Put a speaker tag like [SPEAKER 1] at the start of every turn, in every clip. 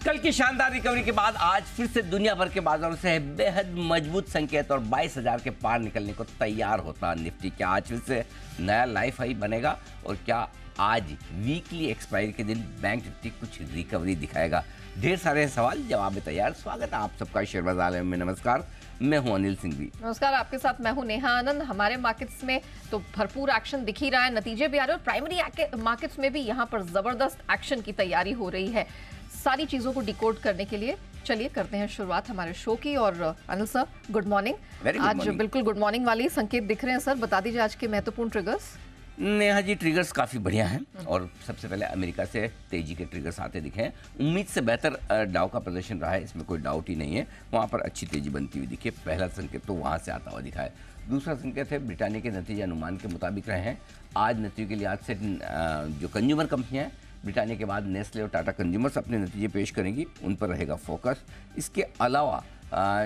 [SPEAKER 1] कल की शानदार रिकवरी के बाद आज फिर से दुनिया भर के बाजारों से बेहद मजबूत संकेत और 22,000 के पार निकलने को तैयार होता निफ्टी। क्या आज फिर से नया लाइफ हाई बनेगा और क्या आज वीकली एक्सपायरी के दिन बैंक निफ्टी कुछ रिकवरी दिखाएगा? ढेर सारे सवाल जवाब में तैयार। स्वागत है आप सबका शेयर बाजार में। नमस्कार, मैं हूं अनिल सिंह भी।
[SPEAKER 2] नमस्कार, आपके साथ मैं हूं नेहा आनंद। हमारे मार्केट्स में तो भरपूर एक्शन दिख ही रहा है, नतीजे भी आ रहे हैं और प्राइमरी मार्केट्स में भी यहां पर जबरदस्त एक्शन की तैयारी हो रही है। सारी चीजों को डिकोड करने के लिए चलिए करते हैं शुरुआत हमारे शो की। और अनिल सर, गुड मॉर्निंग। आज बिल्कुल गुड मॉर्निंग वाले संकेत दिख रहे हैं सर, बता दीजिए आज के महत्वपूर्ण ट्रिगर्स।
[SPEAKER 1] नेहा जी, ट्रिगर्स काफ़ी बढ़िया हैं और सबसे पहले अमेरिका से तेजी के ट्रिगर्स आते दिखे हैं। उम्मीद से बेहतर डाउ का प्रदर्शन रहा है, इसमें कोई डाउट ही नहीं है। वहाँ पर अच्छी तेजी बनती हुई दिखी है। पहला संकेत तो वहाँ से आता हुआ दिखा है। दूसरा संकेत है ब्रिटानिया के नतीजे अनुमान के मुताबिक रहे हैं। आज नतीजों के लिहाज से जो कंज्यूमर कंपनियाँ हैं, ब्रिटानिया के बाद नेस्ले और टाटा कंज्यूमर्स अपने नतीजे पेश करेंगी, उन पर रहेगा फोकस। इसके अलावा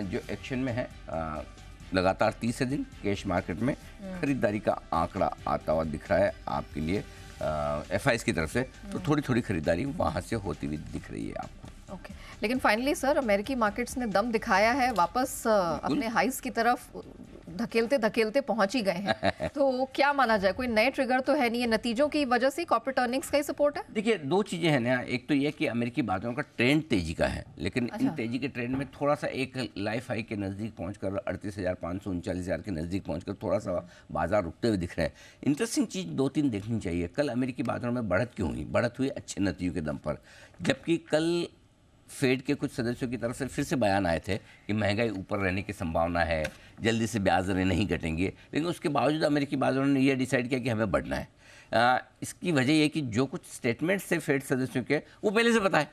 [SPEAKER 1] जो एक्शन में है, लगातार तीसरे दिन कैश मार्केट में खरीदारी का आंकड़ा आता हुआ दिख रहा है आपके लिए एफआईएस की तरफ से, तो थोड़ी थोड़ी खरीदारी वहां से होती हुई दिख रही है आपको।
[SPEAKER 2] ओके, लेकिन फाइनली सर अमेरिकी मार्केट्स ने दम दिखाया है, वापस अपने हाइस की तरफ धकेलते धकेलते पहुंच ही गए हैं। तो क्या माना जाए, कोई नए ट्रिगर तो है नहीं है, नतीजों की वजह से कॉर्पोरेट अर्निंग्स का ही सपोर्ट है?
[SPEAKER 1] देखिए, दो चीजें हैं ना। एक तो ये कि अमेरिकी बाजारों का ट्रेंड तेजी का है, लेकिन इन तेजी के ट्रेंड में थोड़ा सा एक लाइफ हाई के नजदीक पहुंचकर 38,500 39,000 के नजदीक पहुंचकर थोड़ा सा बाजार रुकते हुए दिख रहे हैं। इंटरेस्टिंग चीज दो तीन देखनी चाहिए। कल अमेरिकी बाजारों में बढ़त क्यों हुई? बढ़त हुई अच्छे नतीजों के दम पर, जबकि कल फेड के कुछ सदस्यों की तरफ से फिर से बयान आए थे कि महंगाई ऊपर रहने की संभावना है, जल्दी से ब्याज दरें नहीं घटेंगी। लेकिन उसके बावजूद अमेरिकी बाजारों ने यह डिसाइड किया कि हमें बढ़ना है। इसकी वजह यह कि जो कुछ स्टेटमेंट्स थे फेड सदस्यों के, वो पहले से पता है।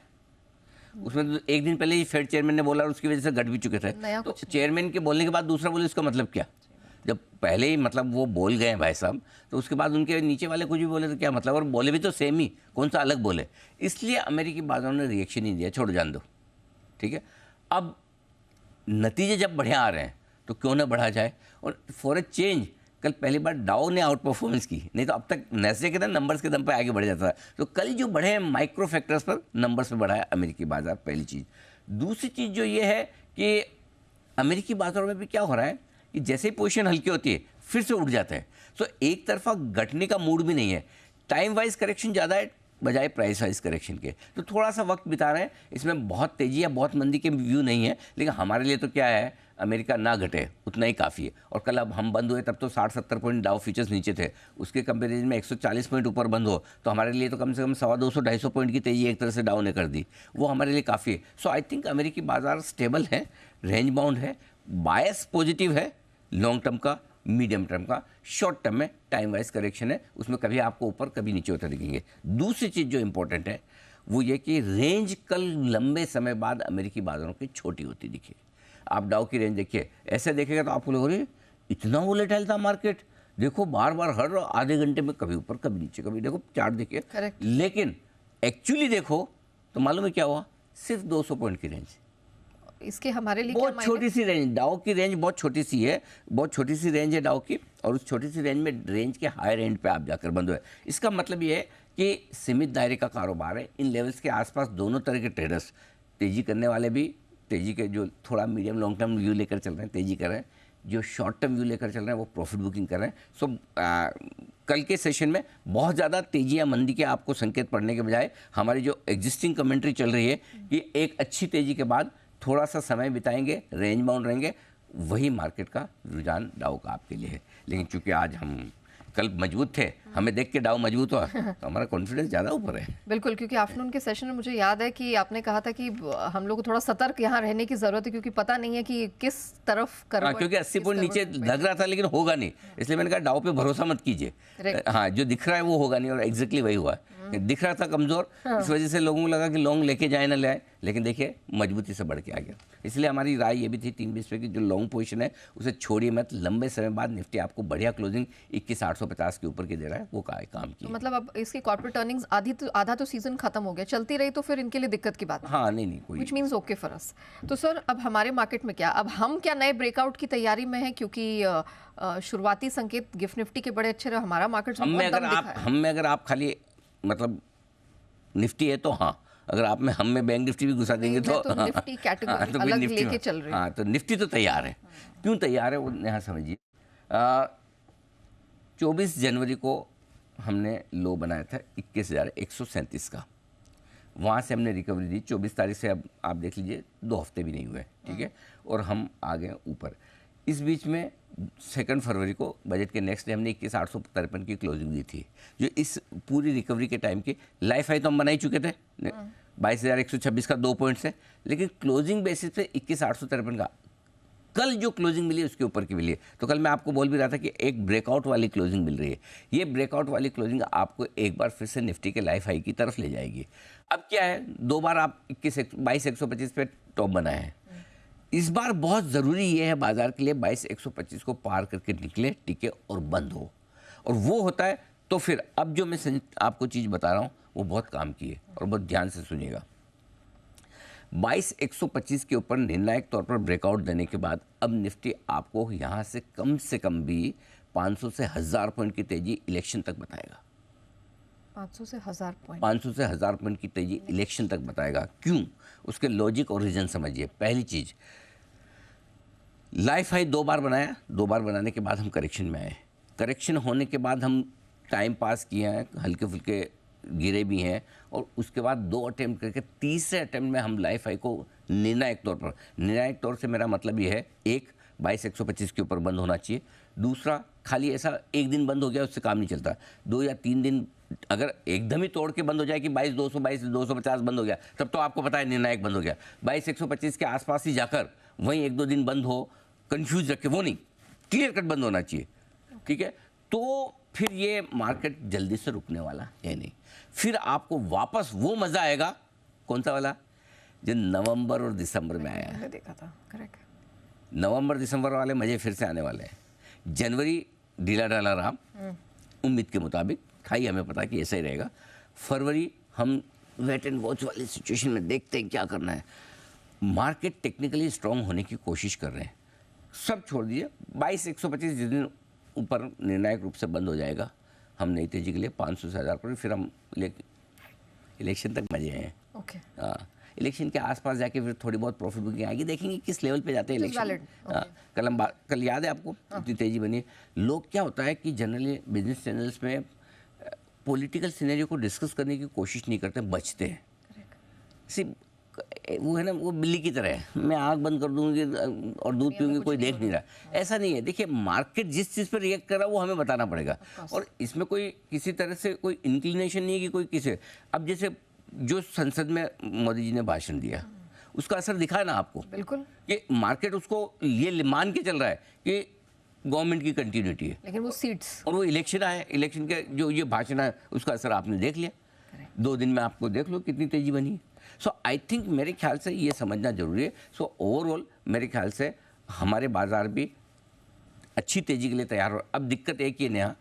[SPEAKER 1] उसमें तो एक दिन पहले ही फेड चेयरमैन ने बोला और उसकी वजह से घट भी चुके थे। तो चेयरमैन के बोलने के बाद दूसरा बोले, इसका मतलब क्या? जब पहले ही मतलब वो बोल गए भाई साहब, तो उसके बाद उनके नीचे वाले कुछ भी बोले तो क्या मतलब? और बोले भी तो सेम ही, कौन सा अलग बोले? इसलिए अमेरिकी बाजारों ने रिएक्शन ही दिया, छोड़ जान दो, ठीक है। अब नतीजे जब बढ़िया आ रहे हैं तो क्यों ना बढ़ा जाए। और फॉर ए चेंज कल पहली बार डाउ ने आउट परफॉर्मेंस की, नहीं तो अब तक नेस्ले के ना नंबर्स के दम पर आगे बढ़ जाता है। तो कल जो बढ़े हैं माइक्रो फैक्टर्स पर, नंबर्स पर बढ़ा है अमेरिकी बाजार, पहली चीज़। दूसरी चीज़ जो ये है कि अमेरिकी बाजारों में भी क्या हो रहा है कि जैसे ही पोजीशन हल्की होती है फिर से उठ जाते हैं। तो एक तरफा घटने का मूड भी नहीं है। टाइम वाइज करेक्शन ज़्यादा है बजाय प्राइस वाइज करेक्शन के, तो थोड़ा सा वक्त बिता रहे हैं। इसमें बहुत तेज़ी या बहुत मंदी के व्यू नहीं है, लेकिन हमारे लिए तो क्या है, अमेरिका ना घटे उतना ही काफ़ी है। और कल अब हम बंद हुए तब तो 60-70 पॉइंट डाउ फ्यूचर्स नीचे थे, उसके कंपेरिजन में 140 पॉइंट ऊपर बंद हो तो हमारे लिए तो कम से कम 250-250 पॉइंट की तेज़ी एक तरह से डाउन ने कर दी, वो हमारे लिए काफ़ी है। सो आई थिंक अमेरिकी बाजार स्टेबल है, रेंज बाउंड है, बायस पॉजिटिव है, लॉन्ग टर्म का, मीडियम टर्म का। शॉर्ट टर्म में टाइम वाइज करेक्शन है, उसमें कभी आपको ऊपर कभी नीचे होते दिखेंगे। दूसरी चीज़ जो इंपॉर्टेंट है वो ये कि रेंज कल लंबे समय बाद अमेरिकी बाजारों की छोटी होती दिखी। आप डाउ की रेंज देखिए, ऐसे देखेगा तो आपको लगेगा इतना वोलेटाइल था मार्केट, देखो बार बार हर आधे घंटे में कभी ऊपर कभी नीचे, कभी देखो चार्ट देखिए। लेकिन एक्चुअली देखो तो मालूम है क्या हुआ, सिर्फ 200 पॉइंट की रेंज।
[SPEAKER 2] इसके हमारे लिए
[SPEAKER 1] बहुत छोटी सी रेंज, डाउ की रेंज बहुत छोटी सी है, बहुत छोटी सी रेंज है डाउ की, और उस छोटी सी रेंज में रेंज के हायर एंड पे आप जाकर बंद हुए। इसका मतलब ये है कि सीमित दायरे का कारोबार है। इन लेवल्स के आसपास दोनों तरह के ट्रेडर्स, तेजी करने वाले भी, तेजी के जो थोड़ा मीडियम लॉन्ग टर्म व्यू लेकर चल रहे हैं तेजी कर रहे हैं, जो शॉर्ट टर्म व्यू लेकर चल रहे हैं वो प्रॉफिट बुकिंग कर रहे हैं। सो कल के सेशन में बहुत ज़्यादा तेजी या मंदी के आपको संकेत पड़ने के बजाय हमारी जो एग्जिस्टिंग कमेंट्री चल रही है कि एक अच्छी तेजी के बाद थोड़ा सा समय बिताएंगे, रेंज बाउंड रहेंगे, वही मार्केट का रुझान डाउ का आपके लिए है। लेकिन चूंकि आज हम कल मजबूत थे, हमें देख के डाउ मजबूत हुआ तो हमारा कॉन्फिडेंस ज़्यादा ऊपर है।
[SPEAKER 2] बिल्कुल, क्योंकि आफ्टरनून के सेशन में मुझे याद है कि आपने कहा था कि हम लोग को थोड़ा सतर्क यहाँ रहने की जरूरत है, क्योंकि पता नहीं है कि किस तरफ कर,
[SPEAKER 1] क्योंकि 80 पॉइंट नीचे लग रहा था लेकिन होगा नहीं, इसलिए मैंने कहा डाउ पे भरोसा मत कीजिए। हाँ, जो दिख रहा है वो होगा नहीं, और एग्जैक्टली वही हुआ। दिख रहा था कमजोर, इस वजह से लोगों को लगा कि लॉन्ग लेके जाए ना ले आए, लेकिन देखिए मजबूती से बढ़ के आ गया। इसलिए हमारी राय ये भी थी 320 पे की जो लॉन्ग पोजीशन है उसे छोड़िए मत। लंबे समय बाद निफ्टी आपको बढ़िया क्लोजिंग 21,850 के ऊपर की दे रहा है, वो काम की।
[SPEAKER 2] तो मतलब अब इसकी कॉर्पोरेट अर्निंग्स आधा तो सीजन खत्म हो गया, चलती रही तो फिर इनके लिए दिक्कत की बात।
[SPEAKER 1] हाँ, नहीं कोई,
[SPEAKER 2] which means okay for us. तो सर अब हमारे मार्केट में क्या, अब हम क्या नए ब्रेकआउट की तैयारी में है? क्योंकि शुरुआती संकेत गिफ्ट निफ्टी के बड़े अच्छे रहे, हमारा मार्केट
[SPEAKER 1] हम में अगर आप खाली मतलब निफ्टी है तो हाँ, अगर आप में हम में बैंक निफ्टी भी घुसा देंगे
[SPEAKER 2] मैं तो निफ्टी कैटेगरी
[SPEAKER 1] फिर
[SPEAKER 2] अलग
[SPEAKER 1] निफ्टी
[SPEAKER 2] लेके चल रही हूँ।
[SPEAKER 1] हाँ, तो निफ्टी तो तैयार है। क्यों तैयार है वो यहाँ समझिए। 24 जनवरी को हमने लो बनाया था 21,137 का, वहाँ से हमने रिकवरी दी। 24 तारीख से अब आप देख लीजिए 2 हफ्ते भी नहीं हुए, ठीक है, और हम आ गए ऊपर। इस बीच में 2 फरवरी को बजट के नेक्स्ट डे हमने 21,853 की क्लोजिंग दी थी, जो इस पूरी रिकवरी के टाइम की लाइफ हाई तो हम बना ही चुके थे 22,126 का 2 पॉइंट से, लेकिन क्लोजिंग बेसिस पे 21,853 का कल जो क्लोजिंग मिली उसके ऊपर की मिली है। तो कल मैं आपको बोल भी रहा था कि एक ब्रेकआउट वाली क्लोजिंग मिल रही है। ये ब्रेकआउट वाली क्लोजिंग आपको एक बार फिर से निफ्टी के लाइफ हाई की तरफ ले जाएगी। अब क्या है, 2 बार आप 22,125 पे टॉप बनाए हैं। इस बार बहुत ज़रूरी ये है बाजार के लिए 22,125 को पार करके निकले, टिके और बंद हो, और वो होता है तो फिर अब जो मैं आपको चीज़ बता रहा हूँ वो बहुत काम की है और बहुत ध्यान से सुनिएगा। 22,125 के ऊपर निर्णायक तौर पर ब्रेकआउट देने के बाद अब निफ्टी आपको यहाँ से कम भी 500 से 1000 पॉइंट की तेजी इलेक्शन तक बताएगा।
[SPEAKER 2] 500 से 1000 पॉइंट,
[SPEAKER 1] 500 से 1000 पॉइंट की तेजी इलेक्शन तक बताएगा। क्यों? उसके लॉजिक और रीजन समझिए। पहली चीज, लाइफ हाई 2 बार बनाया, 2 बार बनाने के बाद हम करेक्शन में आए। करेक्शन होने के बाद हम टाइम पास किए हैं, हल्के फुल्के गिरे भी हैं, और उसके बाद 2 अटेम्प्ट करके तीसरे अटेम्प्ट में हम लाइफ हाई को निर्णायक तौर पर, निर्णायक तौर से मेरा मतलब ये है, एक 22,125 के ऊपर बंद होना चाहिए। दूसरा, खाली ऐसा एक दिन बंद हो गया उससे काम नहीं चलता। 2 या 3 दिन अगर एकदम ही तोड़ के बंद हो जाए कि 22,200 22,250 बंद हो गया, तब तो आपको पता है निर्णायक बंद हो गया। 22,125 के आसपास ही जाकर वहीं 1-2 दिन बंद हो, कंफ्यूज रखे, वो नहीं, क्लियर कट बंद होना चाहिए, ठीक है। तो फिर ये मार्केट जल्दी से रुकने वाला है नहीं। फिर आपको वापस वो मज़ा आएगा, कौन सा वाला, जो नवंबर और दिसंबर में आया है।
[SPEAKER 2] देखा था, करेक्ट।
[SPEAKER 1] नवंबर दिसंबर वाले मज़े फिर से आने वाले हैं। जनवरी ढीला ढाला रहा उम्मीद के मुताबिक, खाई हमें पता कि ऐसा ही रहेगा। फरवरी हम वेट एंड वॉच वाली सिचुएशन में देखते हैं क्या करना है। मार्केट टेक्निकली स्ट्रांग होने की कोशिश कर रहे हैं। सब छोड़ दीजिए, 22,125 जिस दिन ऊपर निर्णायक रूप से बंद हो जाएगा, हम नई तेजी के लिए 500 से 1000 पर फिर हम इलेक्शन तक मजे हैं।
[SPEAKER 2] ओके,
[SPEAKER 1] हाँ, इलेक्शन के आसपास जाके फिर थोड़ी बहुत प्रॉफिट बुकिंग आएगी, देखेंगे किस लेवल पे जाते हैं इलेक्शन। कल याद है आपको इतनी तेजी बनी। लोग क्या होता है कि जनरली बिजनेस चैनल्स में पॉलिटिकल सिनेरियो को डिस्कस करने की कोशिश नहीं करते, बचते हैं। सिर्फ वो है ना, वो बिल्ली की तरह है, मैं आँख बंद कर दूंगी और दूध पीऊंगी, कोई देख नहीं रहा। ऐसा नहीं है। देखिए, मार्केट जिस चीज़ पर रिएक्ट कर रहा है वो हमें बताना पड़ेगा, और इसमें कोई किसी तरह से कोई इंक्लिनेशन नहीं है कि कोई किसी। अब जैसे जो संसद में मोदी जी ने भाषण दिया, उसका असर दिखा है ना आपको,
[SPEAKER 2] बिल्कुल,
[SPEAKER 1] कि मार्केट उसको ये मान के चल रहा है कि गवर्नमेंट की कंटिन्यूटी है।
[SPEAKER 2] लेकिन वो सीट्स
[SPEAKER 1] और वो इलेक्शन आए, इलेक्शन के जो ये भाषण है उसका असर आपने देख लिया। 2 दिन में आपको देख लो कितनी तेजी बनी। सो आई थिंक, मेरे ख्याल से ये समझना जरूरी है। सो ओवरऑल मेरे ख्याल से हमारे बाजार भी अच्छी तेजी के लिए तैयार हो। अब दिक्कत एक ही है नेहा,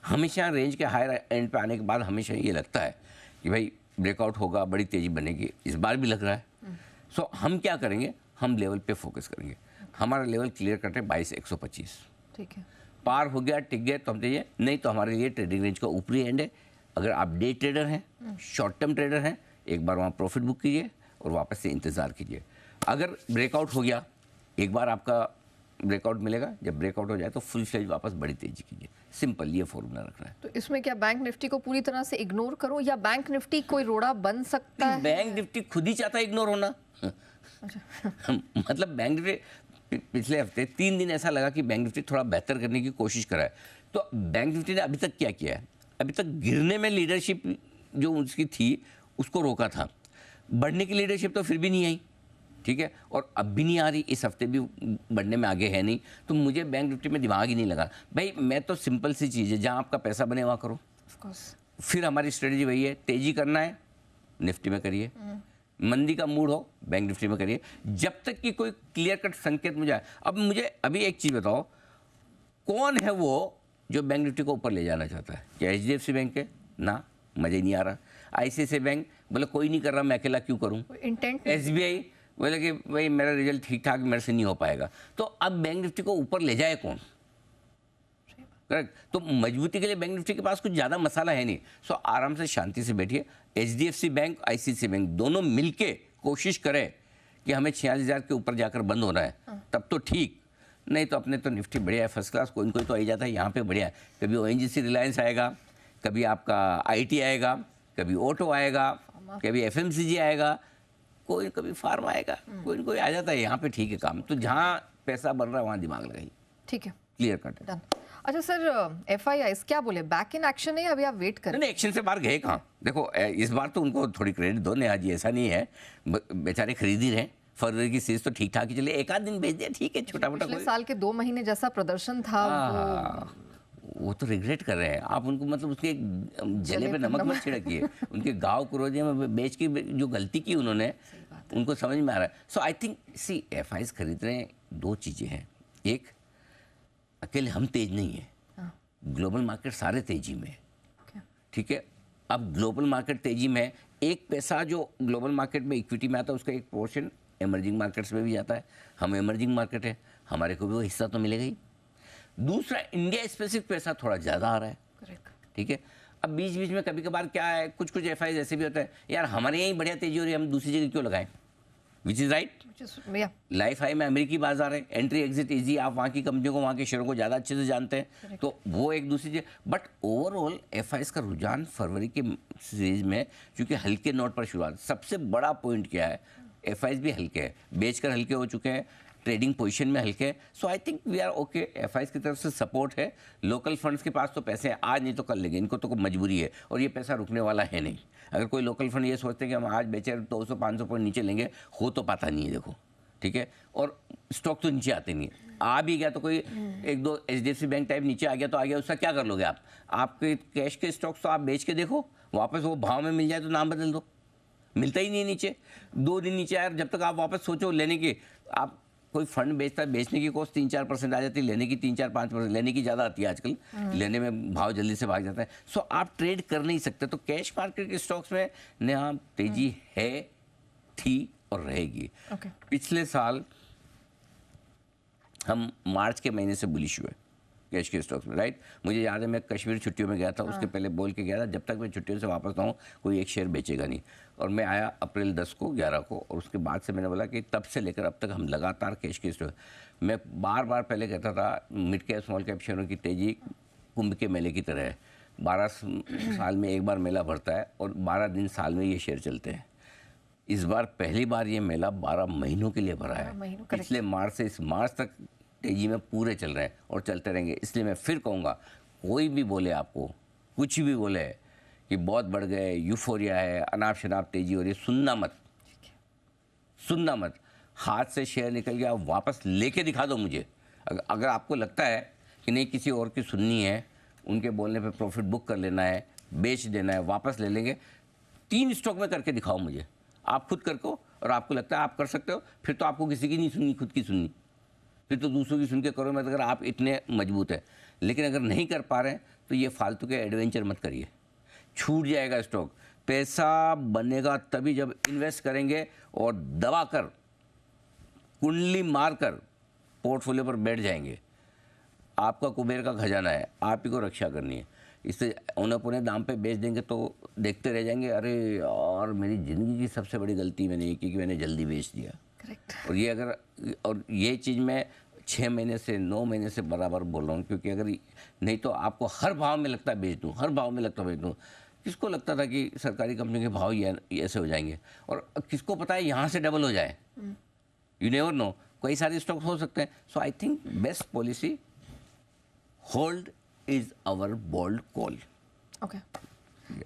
[SPEAKER 1] हमेशा रेंज के हायर एंड पे आने के बाद हमेशा ये लगता है कि भाई ब्रेकआउट होगा, बड़ी तेजी बनेगी। इस बार भी लग रहा है। सो हम क्या करेंगे, हम लेवल पे फोकस करेंगे। हमारा लेवल क्लियर कट है 22,125,
[SPEAKER 2] ठीक है।
[SPEAKER 3] पार हो गया, टिक गया तो हम चाहिए, नहीं तो हमारे लिए ट्रेडिंग रेंज का ऊपरी एंड है। अगर आप डे ट्रेडर हैं, शॉर्ट टर्म ट्रेडर हैं, एक बार वहाँ प्रॉफिट बुक कीजिए और वापस से इंतज़ार कीजिए। अगर ब्रेकआउट हो गया, एक बार आपका ब्रेकआउट मिलेगा, जब ब्रेकआउट हो जाए तो फुल फ्लेज वापस बड़ी तेजी कीजिए। सिंपल ये फॉर्मूला रखना है।
[SPEAKER 2] तो इसमें क्या बैंक निफ्टी को पूरी तरह से इग्नोर करूं, या बैंक निफ्टी कोई रोड़ा बन सकता है?
[SPEAKER 1] बैंक निफ्टी खुद ही चाहता है इग्नोर होना। मतलब बैंक निफ्टी पिछले हफ्ते 3 दिन ऐसा लगा कि बैंक निफ्टी थोड़ा बेहतर करने की कोशिश करा है। तो बैंक निफ्टी ने अभी तक क्या किया है, अभी तक गिरने में लीडरशिप जो उसकी थी उसको रोका था, बढ़ने की लीडरशिप तो फिर भी नहीं आई, ठीक है, और अब भी नहीं आ रही, इस हफ्ते भी बढ़ने में आगे है नहीं। तो मुझे बैंक निफ्टी में दिमाग ही नहीं लगा। भाई मैं तो सिंपल सी चीज़ है, जहाँ आपका पैसा बने वहाँ करो। फिर हमारी स्ट्रेटजी वही है, तेजी करना है निफ्टी में करिए, मंदी का मूड हो बैंक निफ्टी में करिए, जब तक कि कोई क्लियर कट संकेत मुझे आए। अब मुझे अभी एक चीज़ बताओ, कौन है वो जो बैंक निफ्टी को ऊपर ले जाना चाहता है? क्या HDFC बैंक है? ना, मज़ा ही नहीं आ रहा। ICICI बैंक बोले कोई नहीं कर रहा, मैं अकेला क्यों करूँ।
[SPEAKER 2] इंटेंट
[SPEAKER 1] SBI बोले कि भाई मेरा रिजल्ट ठीक ठाक, मेरे से नहीं हो पाएगा। तो अब बैंक निफ्टी को ऊपर ले जाए कौन? करेक्ट। तो मजबूती के लिए बैंक निफ्टी के पास कुछ ज़्यादा मसाला है नहीं। सो आराम से शांति से बैठिए। HDFC बैंक, ICICI बैंक दोनों मिलके कोशिश करें कि हमें 46,000 के ऊपर जाकर बंद होना है, तब तो ठीक, नहीं तो अपने तो निफ्टी बढ़िया है, फर्स्ट क्लास, कोई कोई तो आ ही जाता है यहाँ पे बढ़िया है। कभी ONGC रिलायंस आएगा, कभी आपका IT आएगा, कभी ऑटो आएगा, कभी FMCG आएगा, कोई कभी फार्मा आएगा, कोई कोई आ जाता है यहाँ पे, ठीक है काम। तो जहाँ पैसा बन रहा है वहाँ दिमाग लगाइए।
[SPEAKER 2] ठीक है,
[SPEAKER 1] क्लियर कट है।
[SPEAKER 2] डन। अच्छा सर, FIIs क्या बोले, बैक इन एक्शन है या अभी आप वेट करें?
[SPEAKER 1] नहीं, एक्शन से बाहर गए कहाँ। देखो इस बार तो उनको थोड़ी क्रेडिट दो नेहा जी, ऐसा नहीं है, बेचारे खरीद ही रहे। फरवरी की सीरीज तो ठीक ठाक ही चले, एक आध दिन भेज दिया ठीक है, छोटा मोटा।
[SPEAKER 2] पिछले साल के 2 महीने जैसा प्रदर्शन था
[SPEAKER 1] वो तो रिग्रेट कर रहे हैं आप उनको, मतलब उसके जले पे नमक मत छिड़किए। उनके गाँव क्रोजिया में बेच की जो गलती की उन्होंने, उनको समझ में आ रहा है। सो आई थिंक सी FIs खरीद रहे हैं, दो चीज़ें हैं। एक, अकेले हम तेज नहीं है, ग्लोबल मार्केट सारे तेजी में है, ठीक है। अब ग्लोबल मार्केट तेजी में है, एक पैसा जो ग्लोबल मार्केट में इक्विटी में आता है उसका एक पोर्शन इमर्जिंग मार्केट्स में भी जाता है। हम इमर्जिंग मार्केट है, हमारे को भी वो हिस्सा तो मिलेगा ही। दूसरा, इंडिया स्पेसिफिक पैसा थोड़ा ज़्यादा आ रहा है, ठीक है। अब बीच बीच में कभी कभार क्या है, कुछ कुछ FIs ऐसे भी होता है, यार हमारे यहीं बढ़िया तेजी हो रही है, हम दूसरी जगह क्यों लगाएं, which is right. Life high में अमेरिकी बाजार है, एंट्री एग्जिट इजी, आप वहाँ की कंपनियों को, वहाँ के शेयरों को ज़्यादा अच्छे से जानते हैं, तो वो एक दूसरी चीज़। बट ओवरऑल FIs का रुझान फरवरी के सीरीज में, क्योंकि हल्के नोट पर शुरुआत, सबसे बड़ा पॉइंट क्या है, FIs भी हल्के हैं, बेचकर हल्के हो चुके हैं, ट्रेडिंग पोजीशन में हल्के। So I think we are okay. FIs की तरफ से सपोर्ट है, लोकल फंड्स के पास तो पैसे हैं, आज नहीं तो कल लेंगे, इनको तो मजबूरी है और ये पैसा रुकने वाला है नहीं। अगर कोई लोकल फंड ये सोचते हैं कि हम आज बेचे 200-500 पॉइंट नीचे लेंगे, हो तो पाता नहीं है, देखो, ठीक है। और स्टॉक तो नीचे आते नहीं है, आ भी गया तो कोई एक दो HDFC बैंक टाइप नीचे आ गया तो आ गया, उसका क्या कर लोगे आप। आपके कैश के स्टॉक्स तो आप बेच के देखो, वापस वो भाव में मिल जाए तो नाम बदल दो, मिलता ही नहीं नीचे। 2 दिन नीचे आया, जब तक आप वापस सोचो लेने की, आप कोई फंड बेचता है, बेचने की कॉस्ट 3-4% आ जाती है, लेने की 3-4-5%, लेने की ज़्यादा आती है आजकल, लेने में भाव जल्दी से भाग जाता है। सो आप ट्रेड कर नहीं सकते। तो कैश मार्केट के स्टॉक्स में नया तेजी है, थी और रहेगी। पिछले साल हम मार्च के महीने से बुलिश हुए कैश के स्टॉक्स में, राइट। मुझे याद है मैं कश्मीर छुट्टियों में गया था, उसके पहले बोल के गया था जब तक मैं छुट्टियों से वापस ना आऊँ कोई एक शेयर बेचेगा नहीं। और मैं आया अप्रैल 10 को 11 को, और उसके बाद से मैंने बोला कि तब से लेकर अब तक हम लगातार कैश के स्टॉक। मैं बार बार पहले कहता था मिड कैप स्मॉल कैप शेयरों की तेज़ी कुंभ के मेले की तरह है, 12 साल में एक बार मेला भरता है और 12 दिन साल में ये शेयर चलते हैं। इस बार पहली बार ये मेला 12 महीनों के लिए भरा है, पिछले मार्च से इस मार्च तक तेजी में पूरे चल रहे हैं और चलते रहेंगे। इसलिए मैं फिर कहूँगा, कोई भी बोले आपको, कुछ भी बोले कि बहुत बढ़ गए, यूफोरिया है, अनाप शनाप तेजी हो रही है, सुनना मत, सुनना मत। हाथ से शेयर निकल गया, वापस लेके दिखा दो मुझे। अगर आपको लगता है कि नहीं किसी और की सुननी है, उनके बोलने पे प्रॉफिट बुक कर लेना है, बेच देना है, वापस ले लेंगे, 3 स्टॉक में करके दिखाओ मुझे। आप खुद करको, और आपको लगता है आप कर सकते हो, फिर तो आपको किसी की नहीं सुननी, खुद की सुननी, फिर तो दूसरों की सुन के करो। मैं अगर आप इतने मजबूत है, लेकिन अगर नहीं कर पा रहे हैं तो ये फालतू के एडवेंचर मत करिए, छूट जाएगा स्टॉक। पैसा बनेगा तभी जब इन्वेस्ट करेंगे और दबा कर, कुंडली मारकर पोर्टफोलियो पर बैठ जाएंगे। आपका कुबेर का खजाना है, आप ही को रक्षा करनी है। इससे औने पौने दाम पे बेच देंगे तो देखते रह जाएंगे, अरे यार मेरी ज़िंदगी की सबसे बड़ी गलती मैंने ये की कि मैंने जल्दी बेच दिया। और ये अगर, और ये चीज़ मैं 6 महीने से 9 महीने से बराबर बोल रहा हूँ, क्योंकि अगर नहीं तो आपको हर भाव में लगता है बेच दूँ, हर भाव में लगता है बेच दूँ। किसको लगता था कि सरकारी कंपनी के भाव ये ऐसे हो जाएंगे, और किसको पता है यहाँ से डबल हो जाए। यू नेवर नो, कई सारे स्टॉक्स हो सकते हैं। So I think best policy, hold is our bold call.
[SPEAKER 2] Okay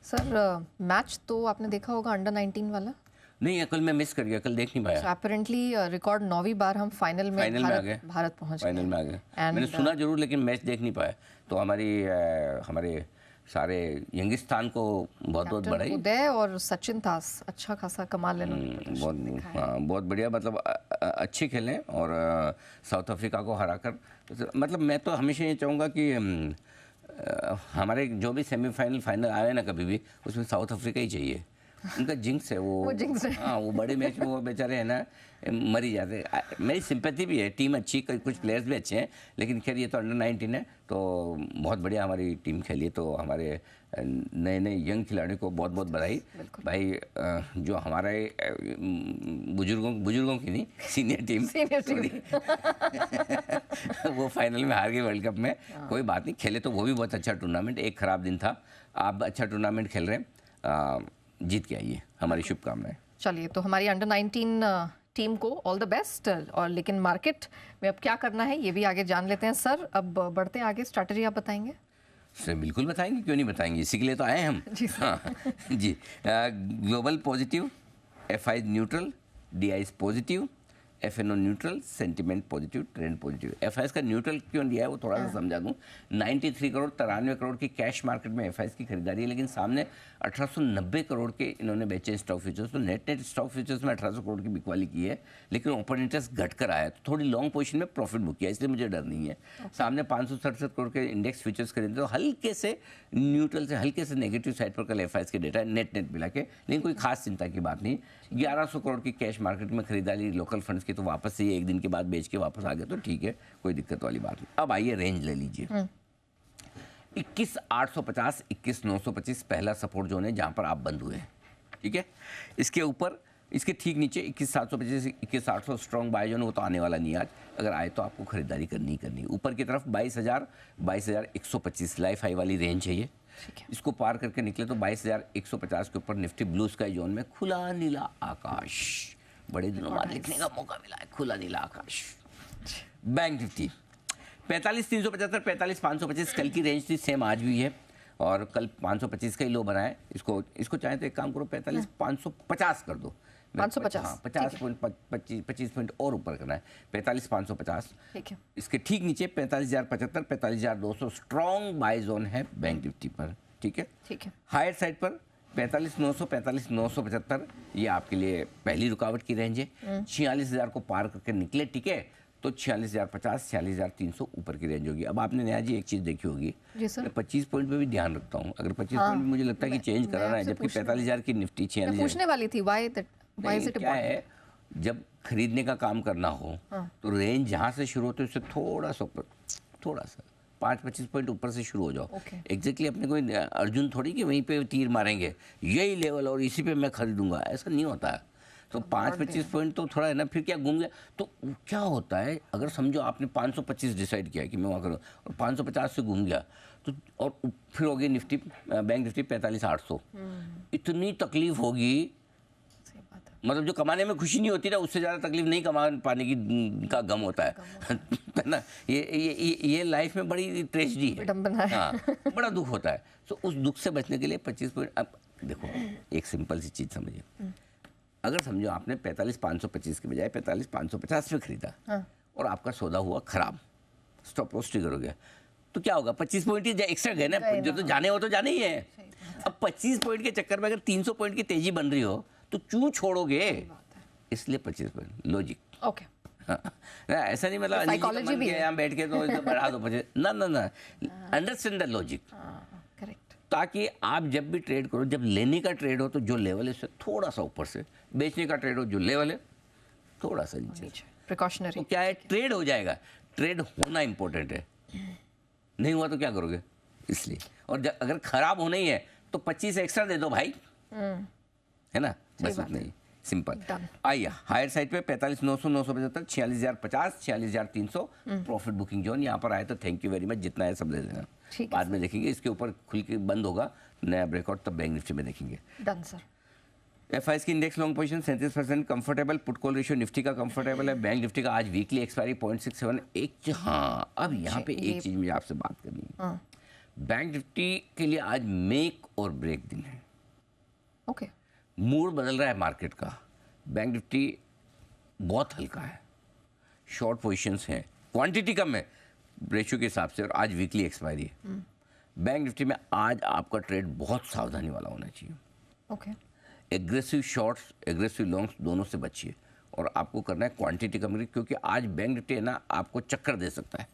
[SPEAKER 2] sir, match तो आपने देखा होगा अंडर 19 वाला?
[SPEAKER 1] नहीं, कल मैं मिस कर गया, कल देख नहीं पाया।
[SPEAKER 2] अपैरेंटली रिकॉर्ड 9वीं बार हम फाइनल में
[SPEAKER 1] आ गए,
[SPEAKER 2] भारत पहुंच गए,
[SPEAKER 1] फाइनल में आ गए। मैंने सुना जरूर लेकिन मैच देख नहीं पाया। तो हमारे सारे यंगिस्तान को बहुत बहुत बधाई।
[SPEAKER 2] उदय और सचिन दास अच्छा खासा कमाल लेना,
[SPEAKER 1] बहुत बढ़िया, मतलब अच्छे खेले और साउथ अफ्रीका को हराकर। मतलब मैं तो हमेशा ये चाहूँगा कि हमारे जो भी सेमीफाइनल फाइनल आए ना कभी भी, उसमें साउथ अफ्रीका ही चाहिए। उनका जिंक्स है वो
[SPEAKER 2] जिंक्स है।
[SPEAKER 1] हाँ, वो बड़े मैच में वो बेचारे है ना मर ही जाते। मेरी सिंपैथी भी है, टीम अच्छी, कुछ प्लेयर्स भी अच्छे हैं, लेकिन खैर ये तो अंडर 19 है, तो बहुत बढ़िया हमारी टीम खेली। तो हमारे नए नए यंग खिलाड़ियों को बहुत बहुत बधाई भाई। जो हमारे बुजुर्गों की नहीं, सीनियर टीम वो फाइनल में हार गई वर्ल्ड कप में। कोई बात नहीं, खेले तो वो भी बहुत अच्छा टूर्नामेंट। एक खराब दिन था, आप अच्छा टूर्नामेंट खेल रहे हैं, जीत के आइए, हमारी शुभकामनाएं।
[SPEAKER 2] चलिए, तो हमारी अंडर 19 टीम को ऑल द बेस्ट। और लेकिन मार्केट में अब क्या करना है ये भी आगे जान लेते हैं सर। अब बढ़ते हैं आगे, स्ट्रैटेजी आप बताएंगे?
[SPEAKER 1] सर बिल्कुल बताएंगे, क्यों नहीं बताएंगे, इसी के लिए तो आए हैं हम।
[SPEAKER 2] जी
[SPEAKER 1] हाँ जी। Global positive, FI neutral, DI positive, FNO neutral, sentiment positive, trend positive. FIs का न्यूट्रल क्यों दिया है वो थोड़ा सा समझा दूं। 93 करोड़ 93 करोड़ की कैश मार्केट में FIs की खरीदारी है, लेकिन सामने 1890 करोड़ के इन्होंने बेचे स्टॉक फ्यूचर्स। तो नेट स्टॉक फ्यूचर्स में 1800 करोड़ की बिकवाली की है, लेकिन ओपन इंटरेस्ट घट कर आया, तो थोड़ी लॉन्ग पोजीशन में प्रॉफिट बुक किया, इसलिए मुझे डर नहीं है। सामने 567 करोड़ के इंडेक्स फ्यूचर्स खरीदे, तो हल्के से न्यूट्रल से हल्के से नेगेटिव साइड पर कल FIs के डेटा है, नेट मिला के, लेकिन कोई खास चिंता की बात नहीं। 1100 करोड़ की कैश मार्केट में खरीदारी लोकल फंड्स की, तो वापस से एक दिन के बाद बेच के वापस आ गए तो ठीक है, कोई दिक्कत वाली बात नहीं। अब आइए रेंज ले लीजिए। 21,850 21,925 पहला सपोर्ट जोन है जहां पर आप बंद हुए हैं, ठीक है। इसके ऊपर, इसके ठीक नीचे 21,725 21,800 स्ट्रॉन्ग बाय जोन, वो तो आने वाला नहीं आज, अगर आए तो आपको खरीदारी करनी करनी। ऊपर की तरफ 22,000 22,125 लाइफ हाई वाली रेंज है ये। इसको पार करके निकले तो 22,150 के ऊपर निफ्टी ब्लू स्काई जोन में खुला नीला आकाश, बड़े दिनों बाद लिखने का मौका मिला है, खुला नीला आकाश। बैंक निफ्टी 45,375 45,525 कल की रेंज थी, सेम आज भी है, और कल 525 का ही लो बना है। इसको चाहे तो एक काम करो, 45,550 कर दो।
[SPEAKER 2] 550,
[SPEAKER 1] हाँ, 25 पॉइंट और ऊपर करना है, 45,550।
[SPEAKER 2] ठीक है।
[SPEAKER 1] इसके ठीक नीचे 45,075 45,200 स्ट्रॉन्ग बाय जोन है बैंक निफ्टी पर, ठीक है।
[SPEAKER 2] ठीक है।
[SPEAKER 1] हायर साइड पर 45,900 45,975 ये आपके लिए पहली रुकावट की रेंज है। 46,000 को पार करके निकले, ठीक है, तो 46,050 46,300 ऊपर की रेंज होगी। अब आपने नया जी एक चीज़ देखी होगी, मैं 25 पॉइंट पे भी ध्यान रखता हूँ, अगर 25 पॉइंट मुझे लगता है कि चेंज कराना है, जबकि 45,000 की निफ्टी 46,000
[SPEAKER 2] पूछने वाली थी व्हाई इज इट
[SPEAKER 1] क्या है, जब खरीदने का काम करना हो तो रेंज जहाँ से शुरू होती है उससे थोड़ा सा 5-25 पॉइंट ऊपर से शुरू हो जाओ। एग्जैक्टली अपने कोई अर्जुन थोड़ी कि वहीं पे तीर मारेंगे, यही लेवल और इसी पे मैं खरीदूंगा, ऐसा नहीं होता है। तो 5-25 पॉइंट तो थोड़ा है ना, फिर क्या घूम गया तो क्या होता है, अगर समझो आपने 525 डिसाइड किया कि मैं वहाँ करूँ और 550 से घूम गया तो, और फिर होगी निफ्टी बैंक निफ्टी 45,800, इतनी तकलीफ होगी, मतलब जो कमाने में खुशी नहीं होती ना, उससे ज़्यादा तकलीफ नहीं कमा पाने की का गम होता है ना। ये लाइफ में बड़ी ट्रेजेडी है, हाँ, बड़ा दुख होता है। तो उस दुख से बचने के लिए 25 पॉइंट। अब देखो एक सिंपल सी चीज़ समझिए, अगर समझो आपने 45,525 के बजाय 45,550 में खरीदा और आपका सौदा हुआ खराब, स्टॉप लॉस ट्रिगर हो गया, तो क्या होगा, 25 पॉइंट ही एक्स्ट्रा गए ना, जो तो जाने हो तो जाने ही है। अब 25 पॉइंट के चक्कर में अगर 300 पॉइंट की तेजी बन रही हो तो क्यों छोड़ोगे, इसलिए 25 पॉइंट लॉजिक।
[SPEAKER 2] ओके,
[SPEAKER 1] ऐसा नहीं मतलब
[SPEAKER 2] साइकोलॉजी भी है,
[SPEAKER 1] यहाँ बैठ के तो बढ़ा दो 25, ना, अंडरस्टैंड द लॉजिक,
[SPEAKER 2] करेक्ट।
[SPEAKER 1] ताकि आप जब भी ट्रेड करो, जब लेने का ट्रेड हो तो जो लेवल है उससे थोड़ा सा ऊपर से, बेचने का ट्रेड हो जो लेवल है थोड़ा सा नीचे,
[SPEAKER 2] प्रिकॉशनरी।
[SPEAKER 1] तो क्या है, ट्रेड हो जाएगा। ट्रेड होना इंपॉर्टेंट है, नहीं हुआ तो क्या करोगे, इसलिए। और अगर खराब होना ही है तो 25 एक्स्ट्रा दे दो भाई, है ना, बस उतना ही सिंपल। आइए हायर साइड पे 45,900 975 46,050 46,300 प्रॉफिट बुकिंग जोन, यहाँ पर आए तो थैंक यू वेरी मच, जितना है सब ले लेना, बाद में देखेंगे। इसके ऊपर खुल के बंद होगा नया ब्रेकआउट, तब बैंक निफ्टी में देखेंगे।
[SPEAKER 2] Done sir.
[SPEAKER 1] FIs की index long position 37% comfortable, put call ratio Nifty का कंफर्टेबल है। बैंक निफ्टी का आज वीकली एक्सपायरी 0.67 हाँ, अब यहाँ पे एक चीज मुझे आपसे बात करनी है, बैंक निफ्टी के लिए आज मेक और ब्रेक दिन है।
[SPEAKER 2] ओके,
[SPEAKER 1] मूड बदल रहा है मार्केट का, बैंक निफ्टी बहुत हल्का है, शॉर्ट पोजीशंस हैं, क्वांटिटी कम है रेशियो के हिसाब से, और आज वीकली एक्सपायरी है। बैंक निफ्टी में आज आपका ट्रेड बहुत सावधानी वाला होना चाहिए।
[SPEAKER 2] Okay,
[SPEAKER 1] aggressive shorts aggressive longs दोनों से बचिए, और आपको करना है क्वांटिटी कम, क्योंकि आज बैंक निफ्टी है ना आपको चक्कर दे सकता है,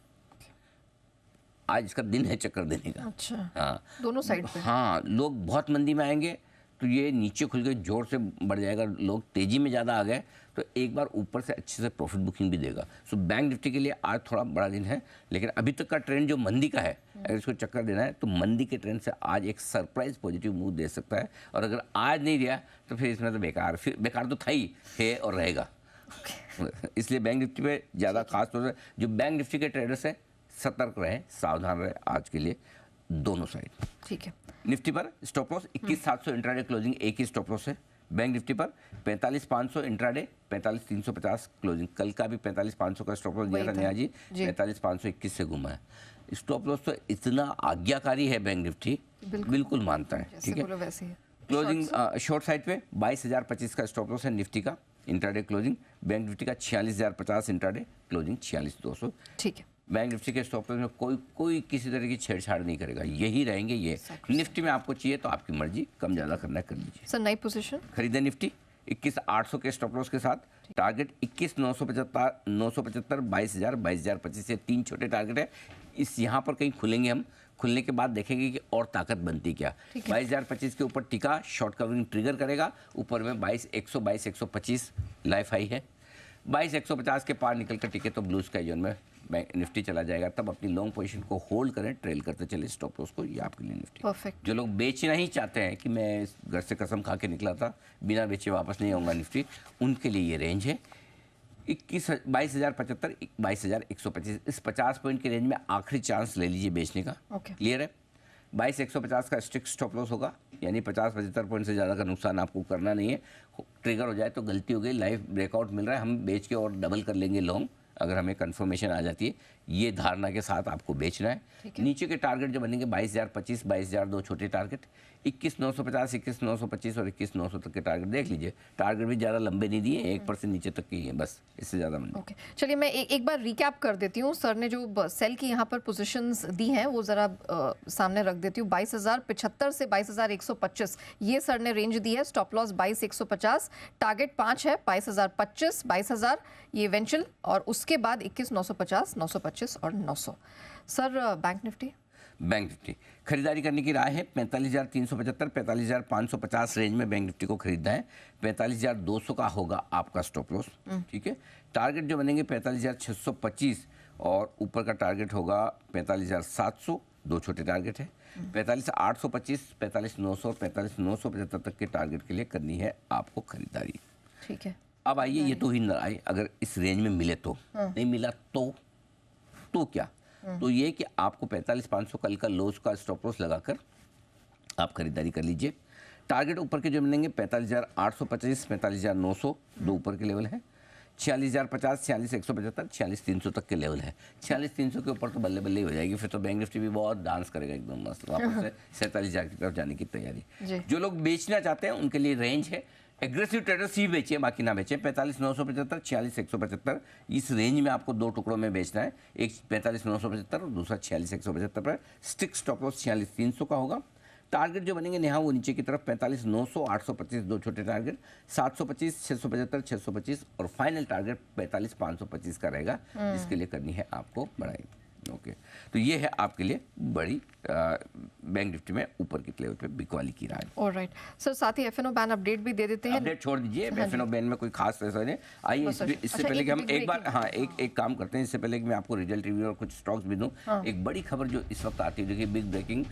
[SPEAKER 1] आज इसका दिन है चक्कर देने का।
[SPEAKER 2] अच्छा,
[SPEAKER 1] हाँ,
[SPEAKER 2] दोनों साइड पे।
[SPEAKER 1] हाँ, लोग बहुत मंदी में आएंगे तो ये नीचे खुल के जोर से बढ़ जाएगा, लोग तेज़ी में ज़्यादा आ गए तो एक बार ऊपर से अच्छे से प्रॉफिट बुकिंग भी देगा। सो बैंक निफ्टी के लिए आज थोड़ा बड़ा दिन है, लेकिन अभी तक का ट्रेंड जो मंदी का है, अगर इसको चक्कर देना है तो मंदी के ट्रेंड से आज एक सरप्राइज पॉजिटिव मूव दे सकता है, और अगर आज नहीं दिया तो फिर इसमें तो बेकार तो था ही है और रहेगा। इसलिए बैंक निफ्टी पे ज़्यादा खास तौर से जो बैंक निफ्टी के ट्रेडर्स हैं सतर्क रहें, सावधान रहें आज के लिए दोनों साइड।
[SPEAKER 2] ठीक है।
[SPEAKER 1] निफ्टी पर स्टॉप लॉस 21,700 इंट्राडे क्लोजिंग एक ही स्टॉप लॉस है। बैंक निफ्टी पर 45,500 इंट्राडे 45,350 क्लोजिंग। कल का भी 45,500 का स्टॉप लॉस दिया था नेहा जी, 45,521 से घुमा है। स्टॉप लॉस तो इतना आज्ञाकारी है बैंक निफ्टी, बिल्कुल मानता है। ठीक है, क्लोजिंग शॉर्ट साइड पे 22,025 का स्टॉप लॉस है निफ्टी का इंट्राडे क्लोजिंग। बैंक निफ्टी का 46,050 इंट्राडे क्लोजिंग 46,200।
[SPEAKER 2] ठीक है।
[SPEAKER 1] बैंक निफ्टी के स्टॉप लॉस में कोई किसी तरह की छेड़छाड़ नहीं करेगा, यही रहेंगे ये। निफ्टी में आपको चाहिए तो आपकी मर्जी, कम ज़्यादा करना कर लीजिए।
[SPEAKER 2] सर नई पोजीशन
[SPEAKER 1] खरीदे निफ्टी 21,800 के स्टॉप लॉस के साथ, टारगेट 21,975, 975, 22,000, 22,025 से 3 छोटे टारगेट है। इस यहाँ पर कहीं खुलेंगे हम, खुलने के बाद देखेंगे कि और ताकत बनती क्या। 22,025 के ऊपर टिका, शॉर्ट कवरिंग ट्रिगर करेगा, ऊपर में 22,100, 22,125 लाइफ हाई है। 22,150 के पार निकल कर टिके तो ब्लू स्काई जोन में निफ्टी चला जाएगा, तब अपनी लॉन्ग पोजीशन को होल्ड करें, ट्रेल करते चले स्टॉप लॉस को, ये आपके लिए निफ्टी।
[SPEAKER 2] परफेक्ट।
[SPEAKER 1] जो लोग बेचना ही चाहते हैं कि मैं घर से कसम खा के निकला था, बिना बेचे वापस नहीं आऊँगा निफ्टी, उनके लिए ये रेंज है 22,075, 22,125। इस 50 पॉइंट के रेंज में आखिरी चांस ले लीजिए बेचने का। क्लियर है? 22,150 का स्ट्रिक्ट स्टॉप लॉस होगा, यानी 50-75 पॉइंट से ज़्यादा का नुकसान आपको करना नहीं है। ट्रिगर हो जाए तो गलती हो गई, लाइव ब्रेकआउट मिल रहा है, हम बेच के और डबल कर लेंगे लॉन्ग अगर हमें कंफर्मेशन आ जाती है। ये धारणा के साथ आपको बेचना है। नीचे के टारगेट जो बनेंगे 22,025, 22,000 दो छोटे टारगेट, 21,950, 21,925 और 21,900 तक के टारगेट देख लीजिए। टारगेट भी ज़्यादा लंबे नहीं दिए, 1% नीचे तक के ही है, बस इससे ज़्यादा नहीं।
[SPEAKER 2] ओके, चलिए मैं एक बार रिकैप कर देती हूँ। सर ने जो सेल की यहाँ पर पोजीशंस दी हैं वो ज़रा सामने रख देती हूँ। 22,075 से 22,125 ये सर ने रेंज दी है। स्टॉप लॉस 22,150, टारगेट 5 है 22,025, 22,000 ये इवेंचुअल, और उसके बाद 21,950, 925 और 900। सर बैंक निफ्टी
[SPEAKER 1] खरीदारी करने की राय है 45,375, 45,550 रेंज में बैंक निफ्टी को खरीदना है। 45,200 का होगा आपका स्टॉप लॉस। ठीक है, टारगेट जो बनेंगे 45,625 और ऊपर का टारगेट होगा 45,700, दो छोटे टारगेट है। 45,825, 45,900 और 45,975 तक के टारगेट के लिए करनी है आपको खरीदारी।
[SPEAKER 2] ठीक है,
[SPEAKER 1] अब आइए, ये तो ही न आए, अगर इस रेंज में मिले तो, नहीं मिला तो क्या? तो ये कि आपको 45,500 कल का लोज का स्टॉप लॉस लगाकर आप खरीदारी कर लीजिए। टारगेट ऊपर के जो मिलेंगे 45,825, 45,900 दो ऊपर के लेवल है। 46,050, 46,175, 46,300 तक के लेवल है। 46,300 के ऊपर तो बल्ले बल्ले हो जाएगी, फिर तो बैंक निफ्टी भी बहुत डांस करेगा एकदम मस्त, वापस से 47,000 की तरफ जाने की तैयारी। जो लोग बेचना चाहते हैं उनके लिए रेंज है, एग्रेसिव ट्रेडर्स ही बेचे, बाकी ना बेचे। 45,975, 46,175 इस रेंज में आपको दो टुकड़ों में बेचना है, एक 45,975 और दूसरा 46,175 पर। स्टिक स्टॉप लॉस 46,300 का होगा। टारगेट जो बनेंगे नेहा वो नीचे की तरफ 45,900, 825 दो छोटे टारगेट, 725, 675, 625 और फाइनल टारगेट 45,525 का रहेगा, जिसके लिए करनी है आपको बढ़ाई। ओके, तो ये है आपके लिए बड़ी बैंक निफ्टी में ऊपर की लेवल पे बिकवाली की राय।
[SPEAKER 2] ऑलराइट सर, साथ ही एफएनओ बैन अपडेट भी दे देते हैं।
[SPEAKER 1] अपडेट छोड़ दीजिए, एफएनओ बैन में कोई खास ऐसा नहीं। आइए इससे पहले कि हम एक बार एक काम करते हैं, इससे पहले कि मैं आपको रिजल्ट रिव्यू और कुछ स्टॉक्स भी दूं, एक बड़ी खबर जो इस वक्त आती है, देखिए बिग ब्रेकिंग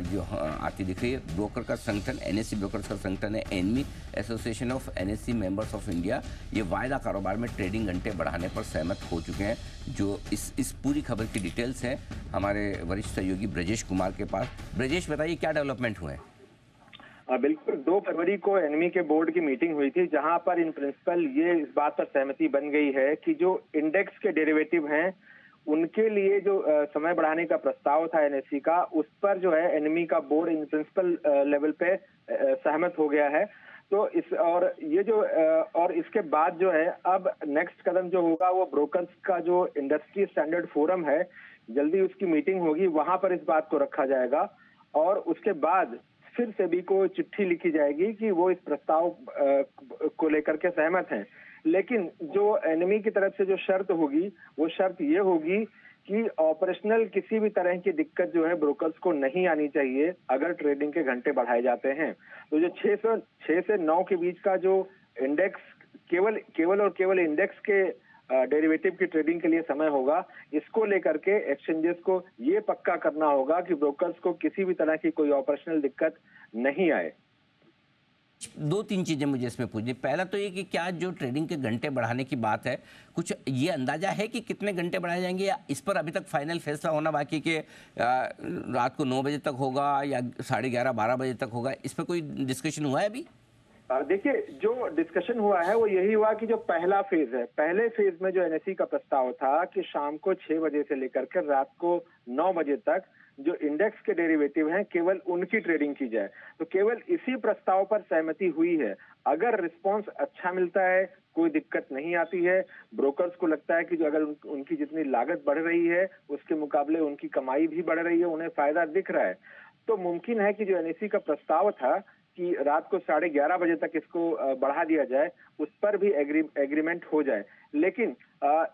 [SPEAKER 1] जो आती दिख रही है। ब्रोकर का संगठन एनएससी ब्रोकर्स का संगठन है ANMI, association of NSE members of India, ये वायदा कारोबार में ट्रेडिंग घंटे बढ़ाने पर सहमत हो चुके हैं। जो इस पूरी खबर की डिटेल्स है हमारे वरिष्ठ सहयोगी ब्रजेश कुमार के पास। ब्रजेश, बताइए क्या डेवलपमेंट हुए?
[SPEAKER 4] बिल्कुल, 2 फरवरी को एनमी के बोर्ड की मीटिंग हुई थी, जहां पर इन प्रिंसिपल ये इस बात पर सहमति बन गई है कि जो इंडेक्स के डेरिवेटिव हैं उनके लिए जो समय बढ़ाने का प्रस्ताव था एनएससी का, उस पर जो है एनमी का बोर्ड इन प्रिंसिपल लेवल पे सहमत हो गया है। तो और इसके बाद जो है अब नेक्स्ट कदम जो होगा वो ब्रोकर्स का जो इंडस्ट्री स्टैंडर्ड फोरम है, जल्दी उसकी मीटिंग होगी, वहां पर इस बात को रखा जाएगा और उसके बाद फिर सेबी को चिट्ठी लिखी जाएगी कि वो इस प्रस्ताव को लेकर के सहमत हैं। लेकिन जो एनमी की तरफ से जो शर्त होगी वो शर्त ये होगी कि ऑपरेशनल किसी भी तरह की दिक्कत जो है ब्रोकर्स को नहीं आनी चाहिए अगर ट्रेडिंग के घंटे बढ़ाए जाते हैं। तो जो 6 से 9 के बीच का जो इंडेक्स केवल इंडेक्स के डेरिवेटिव की ट्रेडिंग के लिए समय होगा, इसको लेकर के एक्सचेंजेस को ये पक्का करना होगा कि ब्रोकर्स को किसी भी तरह की कोई ऑपरेशनल दिक्कत नहीं आए।
[SPEAKER 1] दो तीन चीज़ें मुझे इसमें पूछनी। पहला तो ये कि क्या जो ट्रेडिंग के घंटे बढ़ाने की बात है, कुछ ये अंदाजा है कि कितने घंटे बढ़ाए जाएंगे, या इस पर अभी तक फाइनल फैसला होना बाकी कि रात को 9 बजे तक होगा या 11:30-12 बजे तक होगा? इस पर कोई डिस्कशन हुआ है अभी?
[SPEAKER 4] देखिए, जो डिस्कशन हुआ है वो यही हुआ कि जो पहला फेज है, पहले फेज में जो एनएसई का प्रस्ताव था कि शाम को 6 बजे से लेकर के रात को 9 बजे तक जो इंडेक्स के डेरिवेटिव हैं केवल उनकी ट्रेडिंग की जाए, तो केवल इसी प्रस्ताव पर सहमति हुई है। अगर रिस्पांस अच्छा मिलता है, कोई दिक्कत नहीं आती है, ब्रोकर्स को लगता है कि जो अगर उनकी जितनी लागत बढ़ रही है उसके मुकाबले उनकी कमाई भी बढ़ रही है, उन्हें फायदा दिख रहा है, तो मुमकिन है कि जो एनएसई का प्रस्ताव था कि रात को 11:30 बजे तक इसको बढ़ा दिया जाए, उस पर भी एग्रीमेंट हो जाए। लेकिन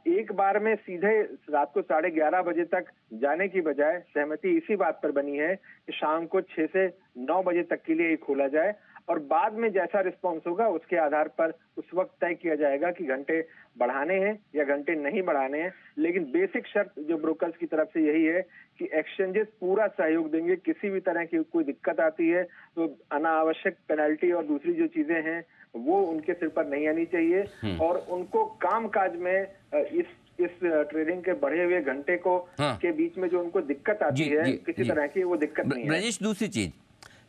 [SPEAKER 4] एक बार में सीधे रात को 11:30 बजे तक जाने की बजाय सहमति इसी बात पर बनी है कि शाम को 6 से 9 बजे तक के लिए ही खोला जाए, और बाद में जैसा रिस्पांस होगा उसके आधार पर उस वक्त तय किया जाएगा कि घंटे बढ़ाने हैं या घंटे नहीं बढ़ाने हैं। लेकिन बेसिक शर्त जो ब्रोकर्स की तरफ से यही है कि एक्सचेंजेस पूरा सहयोग देंगे, किसी भी तरह की कोई दिक्कत आती है तो अनावश्यक पेनल्टी और दूसरी जो चीजें हैं वो उनके सिर पर नहीं आनी चाहिए, और उनको कामकाज में इस ट्रेडिंग के बढ़े हुए घंटे को के बीच में जो उनको दिक्कत आती है किसी तरह की, वो दिक्कत नहीं है।
[SPEAKER 1] ब्रजेश, दूसरी चीज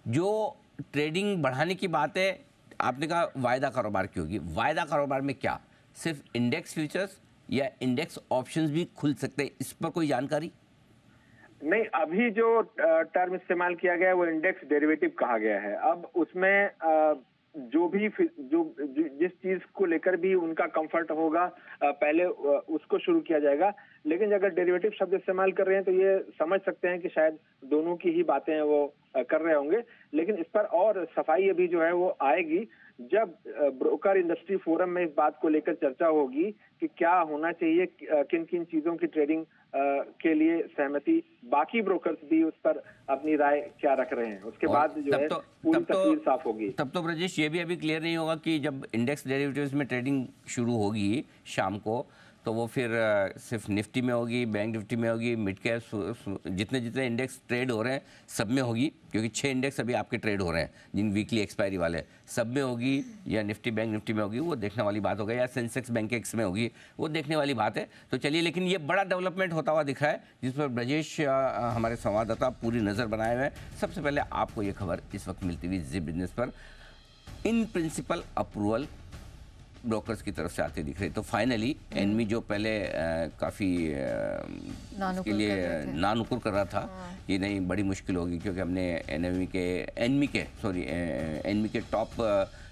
[SPEAKER 1] जो ट्रेडिंग बढ़ाने की बात है, आपने कहा वायदा कारोबार की होगी। वायदा कारोबार में क्या सिर्फ इंडेक्स फ्यूचर्स या इंडेक्स ऑप्शंस भी खुल सकते हैं? इस पर कोई जानकारी
[SPEAKER 4] नहीं, अभी जो टर्म इस्तेमाल किया गया है वो इंडेक्स डेरिवेटिव कहा गया है। अब उसमें जिस चीज को लेकर भी उनका कंफर्ट होगा पहले उसको शुरू किया जाएगा। लेकिन अगर डेरिवेटिव शब्द इस्तेमाल कर रहे हैं तो ये समझ सकते हैं कि शायद दोनों की ही बातें वो कर रहे होंगे। लेकिन इस पर और सफाई अभी जो है वो आएगी जब ब्रोकर इंडस्ट्री फोरम में इस बात को लेकर चर्चा होगी कि क्या होना चाहिए, किन किन चीजों की ट्रेडिंग के लिए सहमति, बाकी ब्रोकर्स भी उस पर अपनी राय क्या रख रहे हैं, उसके बाद जो है पूरी तस्वीर साफ होगी।
[SPEAKER 1] तब तो ब्रजेश ये भी अभी क्लियर नहीं होगा कि जब इंडेक्स डेरिवेटिव्स में ट्रेडिंग शुरू होगी शाम को, तो वो फिर सिर्फ निफ्टी में होगी, बैंक निफ्टी में होगी, मिड कैप जितने जितने इंडेक्स ट्रेड हो रहे हैं सब में होगी, क्योंकि 6 इंडेक्स अभी आपके ट्रेड हो रहे हैं जिन वीकली एक्सपायरी वाले, सब में होगी, या निफ्टी बैंक निफ्टी में होगी, वो देखने वाली बात होगा, या सेंसेक्स बैंक एक्स में होगी, वो देखने वाली बात है। तो चलिए, लेकिन ये बड़ा डेवलपमेंट होता हुआ दिख रहा है जिस पर ब्रजेश हमारे संवाददाता पूरी नज़र बनाए हुए हैं। सबसे पहले आपको ये खबर इस वक्त मिलती हुई जी बिजनेस पर, इन प्रिंसिपल अप्रूवल ब्रोकर्स की तरफ से आते दिख रहे। तो फाइनली एनमी जो पहले काफ़ी इसके लिए नानुकुर कर रहा था, ये नहीं बड़ी मुश्किल होगी, क्योंकि हमने एनमी के टॉप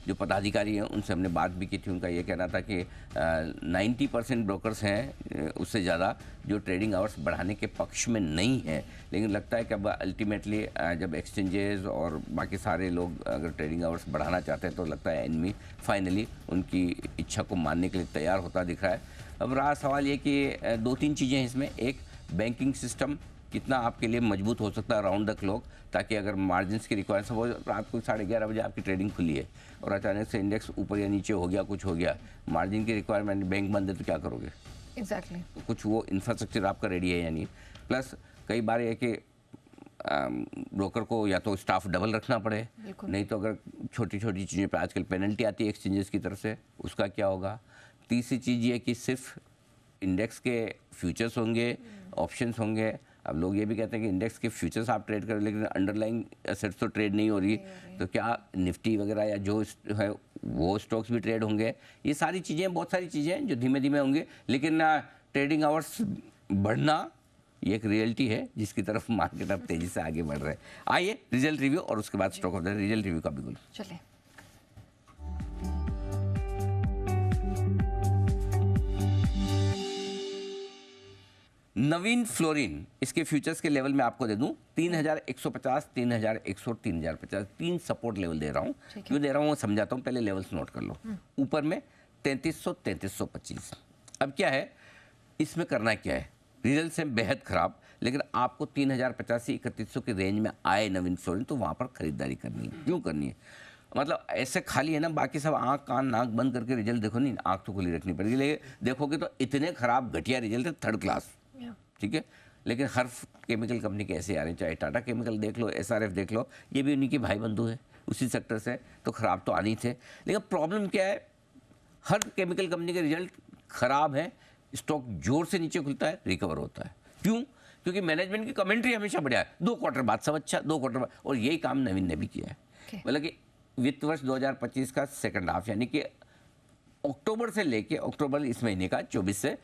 [SPEAKER 1] जो पदाधिकारी हैं उनसे हमने बात भी की थी। उनका ये कहना था कि 90% ब्रोकर्स हैं उससे ज़्यादा जो ट्रेडिंग आवर्स बढ़ाने के पक्ष में नहीं है। लेकिन लगता है कि अब अल्टीमेटली जब एक्सचेंजेस और बाकी सारे लोग अगर ट्रेडिंग आवर्स बढ़ाना चाहते हैं तो लगता है एनमी फाइनली उनकी इच्छा को मानने के लिए तैयार होता दिख रहा है। अब रहा सवाल ये कि 2-3 चीज़ें हैं इसमें। एक, बैंकिंग सिस्टम कितना आपके लिए मजबूत हो सकता है राउंड द क्लॉक, ताकि अगर मार्जिन्स की रिक्वायरमेंट, सपोज रात को 11:30 बजे आपकी ट्रेडिंग खुली है और अचानक से इंडेक्स ऊपर या नीचे हो गया, कुछ हो गया, मार्जिन की रिक्वायरमेंट, बैंक बंद है, तो क्या करोगे?
[SPEAKER 2] एग्जैक्टली
[SPEAKER 1] कुछ वो इंफ्रास्ट्रक्चर आपका रेडी है या नहीं। प्लस कई बार ये कि ब्रोकर को या तो स्टाफ डबल रखना पड़े, नहीं तो अगर छोटी छोटी चीज़ों पर आजकल पेनल्टी आती है एक्सचेंजेस की तरफ से, उसका क्या होगा। तीसरी चीज़ ये कि सिर्फ इंडेक्स के फ्यूचर्स होंगे, ऑप्शंस होंगे। अब लोग ये भी कहते हैं कि इंडेक्स के फ्यूचर्स आप ट्रेड करें, लेकिन अंडरलाइंग एसेट्स तो ट्रेड नहीं हो रही, तो क्या निफ्टी वगैरह या जो है वो स्टॉक्स भी ट्रेड होंगे? ये सारी चीज़ें, बहुत सारी चीज़ें हैं जो धीमे धीमे होंगे, लेकिन ट्रेडिंग आवर्स बढ़ना ये एक रियलिटी है जिसकी तरफ मार्केट अब तेज़ी से आगे बढ़ रहा है। आइए रिजल्ट रिव्यू और उसके बाद stock of the result review का भी बोल
[SPEAKER 2] चलिए।
[SPEAKER 1] नवीन फ्लोरिन, इसके फ्यूचर्स के लेवल में आपको दे दूं 3150, 3100, 3050, 3 सपोर्ट लेवल दे रहा हूं। क्यों दे रहा हूं वो समझाता हूं, पहले लेवल्स नोट कर लो। ऊपर में 3300, 3325। अब क्या है इसमें करना क्या है, रिजल्ट से बेहद खराब, लेकिन आपको 3085-3100 के रेंज में आए नवीन फ्लोरिन तो वहाँ पर खरीदारी करनी है। क्यों करनी है? मतलब ऐसे खाली है ना, बाकी सब आँख कान नाक बंद करके रिजल्ट देखो, नहीं आँख तो खुली रखनी पड़ेगी, लेकिन देखोगे तो इतने खराब घटिया रिजल्ट है, थर्ड क्लास। ठीक है, लेकिन हर केमिकल कंपनी के ऐसे आ रहे हैं, चाहे टाटा केमिकल देख लो, SRF देख लो, ये भी उन्हीं के भाई बंधु है उसी सेक्टर से, तो खराब तो आनी थे। लेकिन प्रॉब्लम क्या है, हर केमिकल कंपनी के रिजल्ट खराब है, स्टॉक जोर से नीचे खुलता है, रिकवर होता है। क्यों? क्योंकि मैनेजमेंट की कमेंट्री हमेशा बढ़िया है, 2 क्वार्टर बाद सब अच्छा, 2 क्वार्टर बाद, और यही काम नवीन ने भी किया है। मतलब कि वित्त वर्ष 2025 का सेकंड हाफ, यानी कि अक्टूबर से लेके अक्टूबर इस महीने का 24 से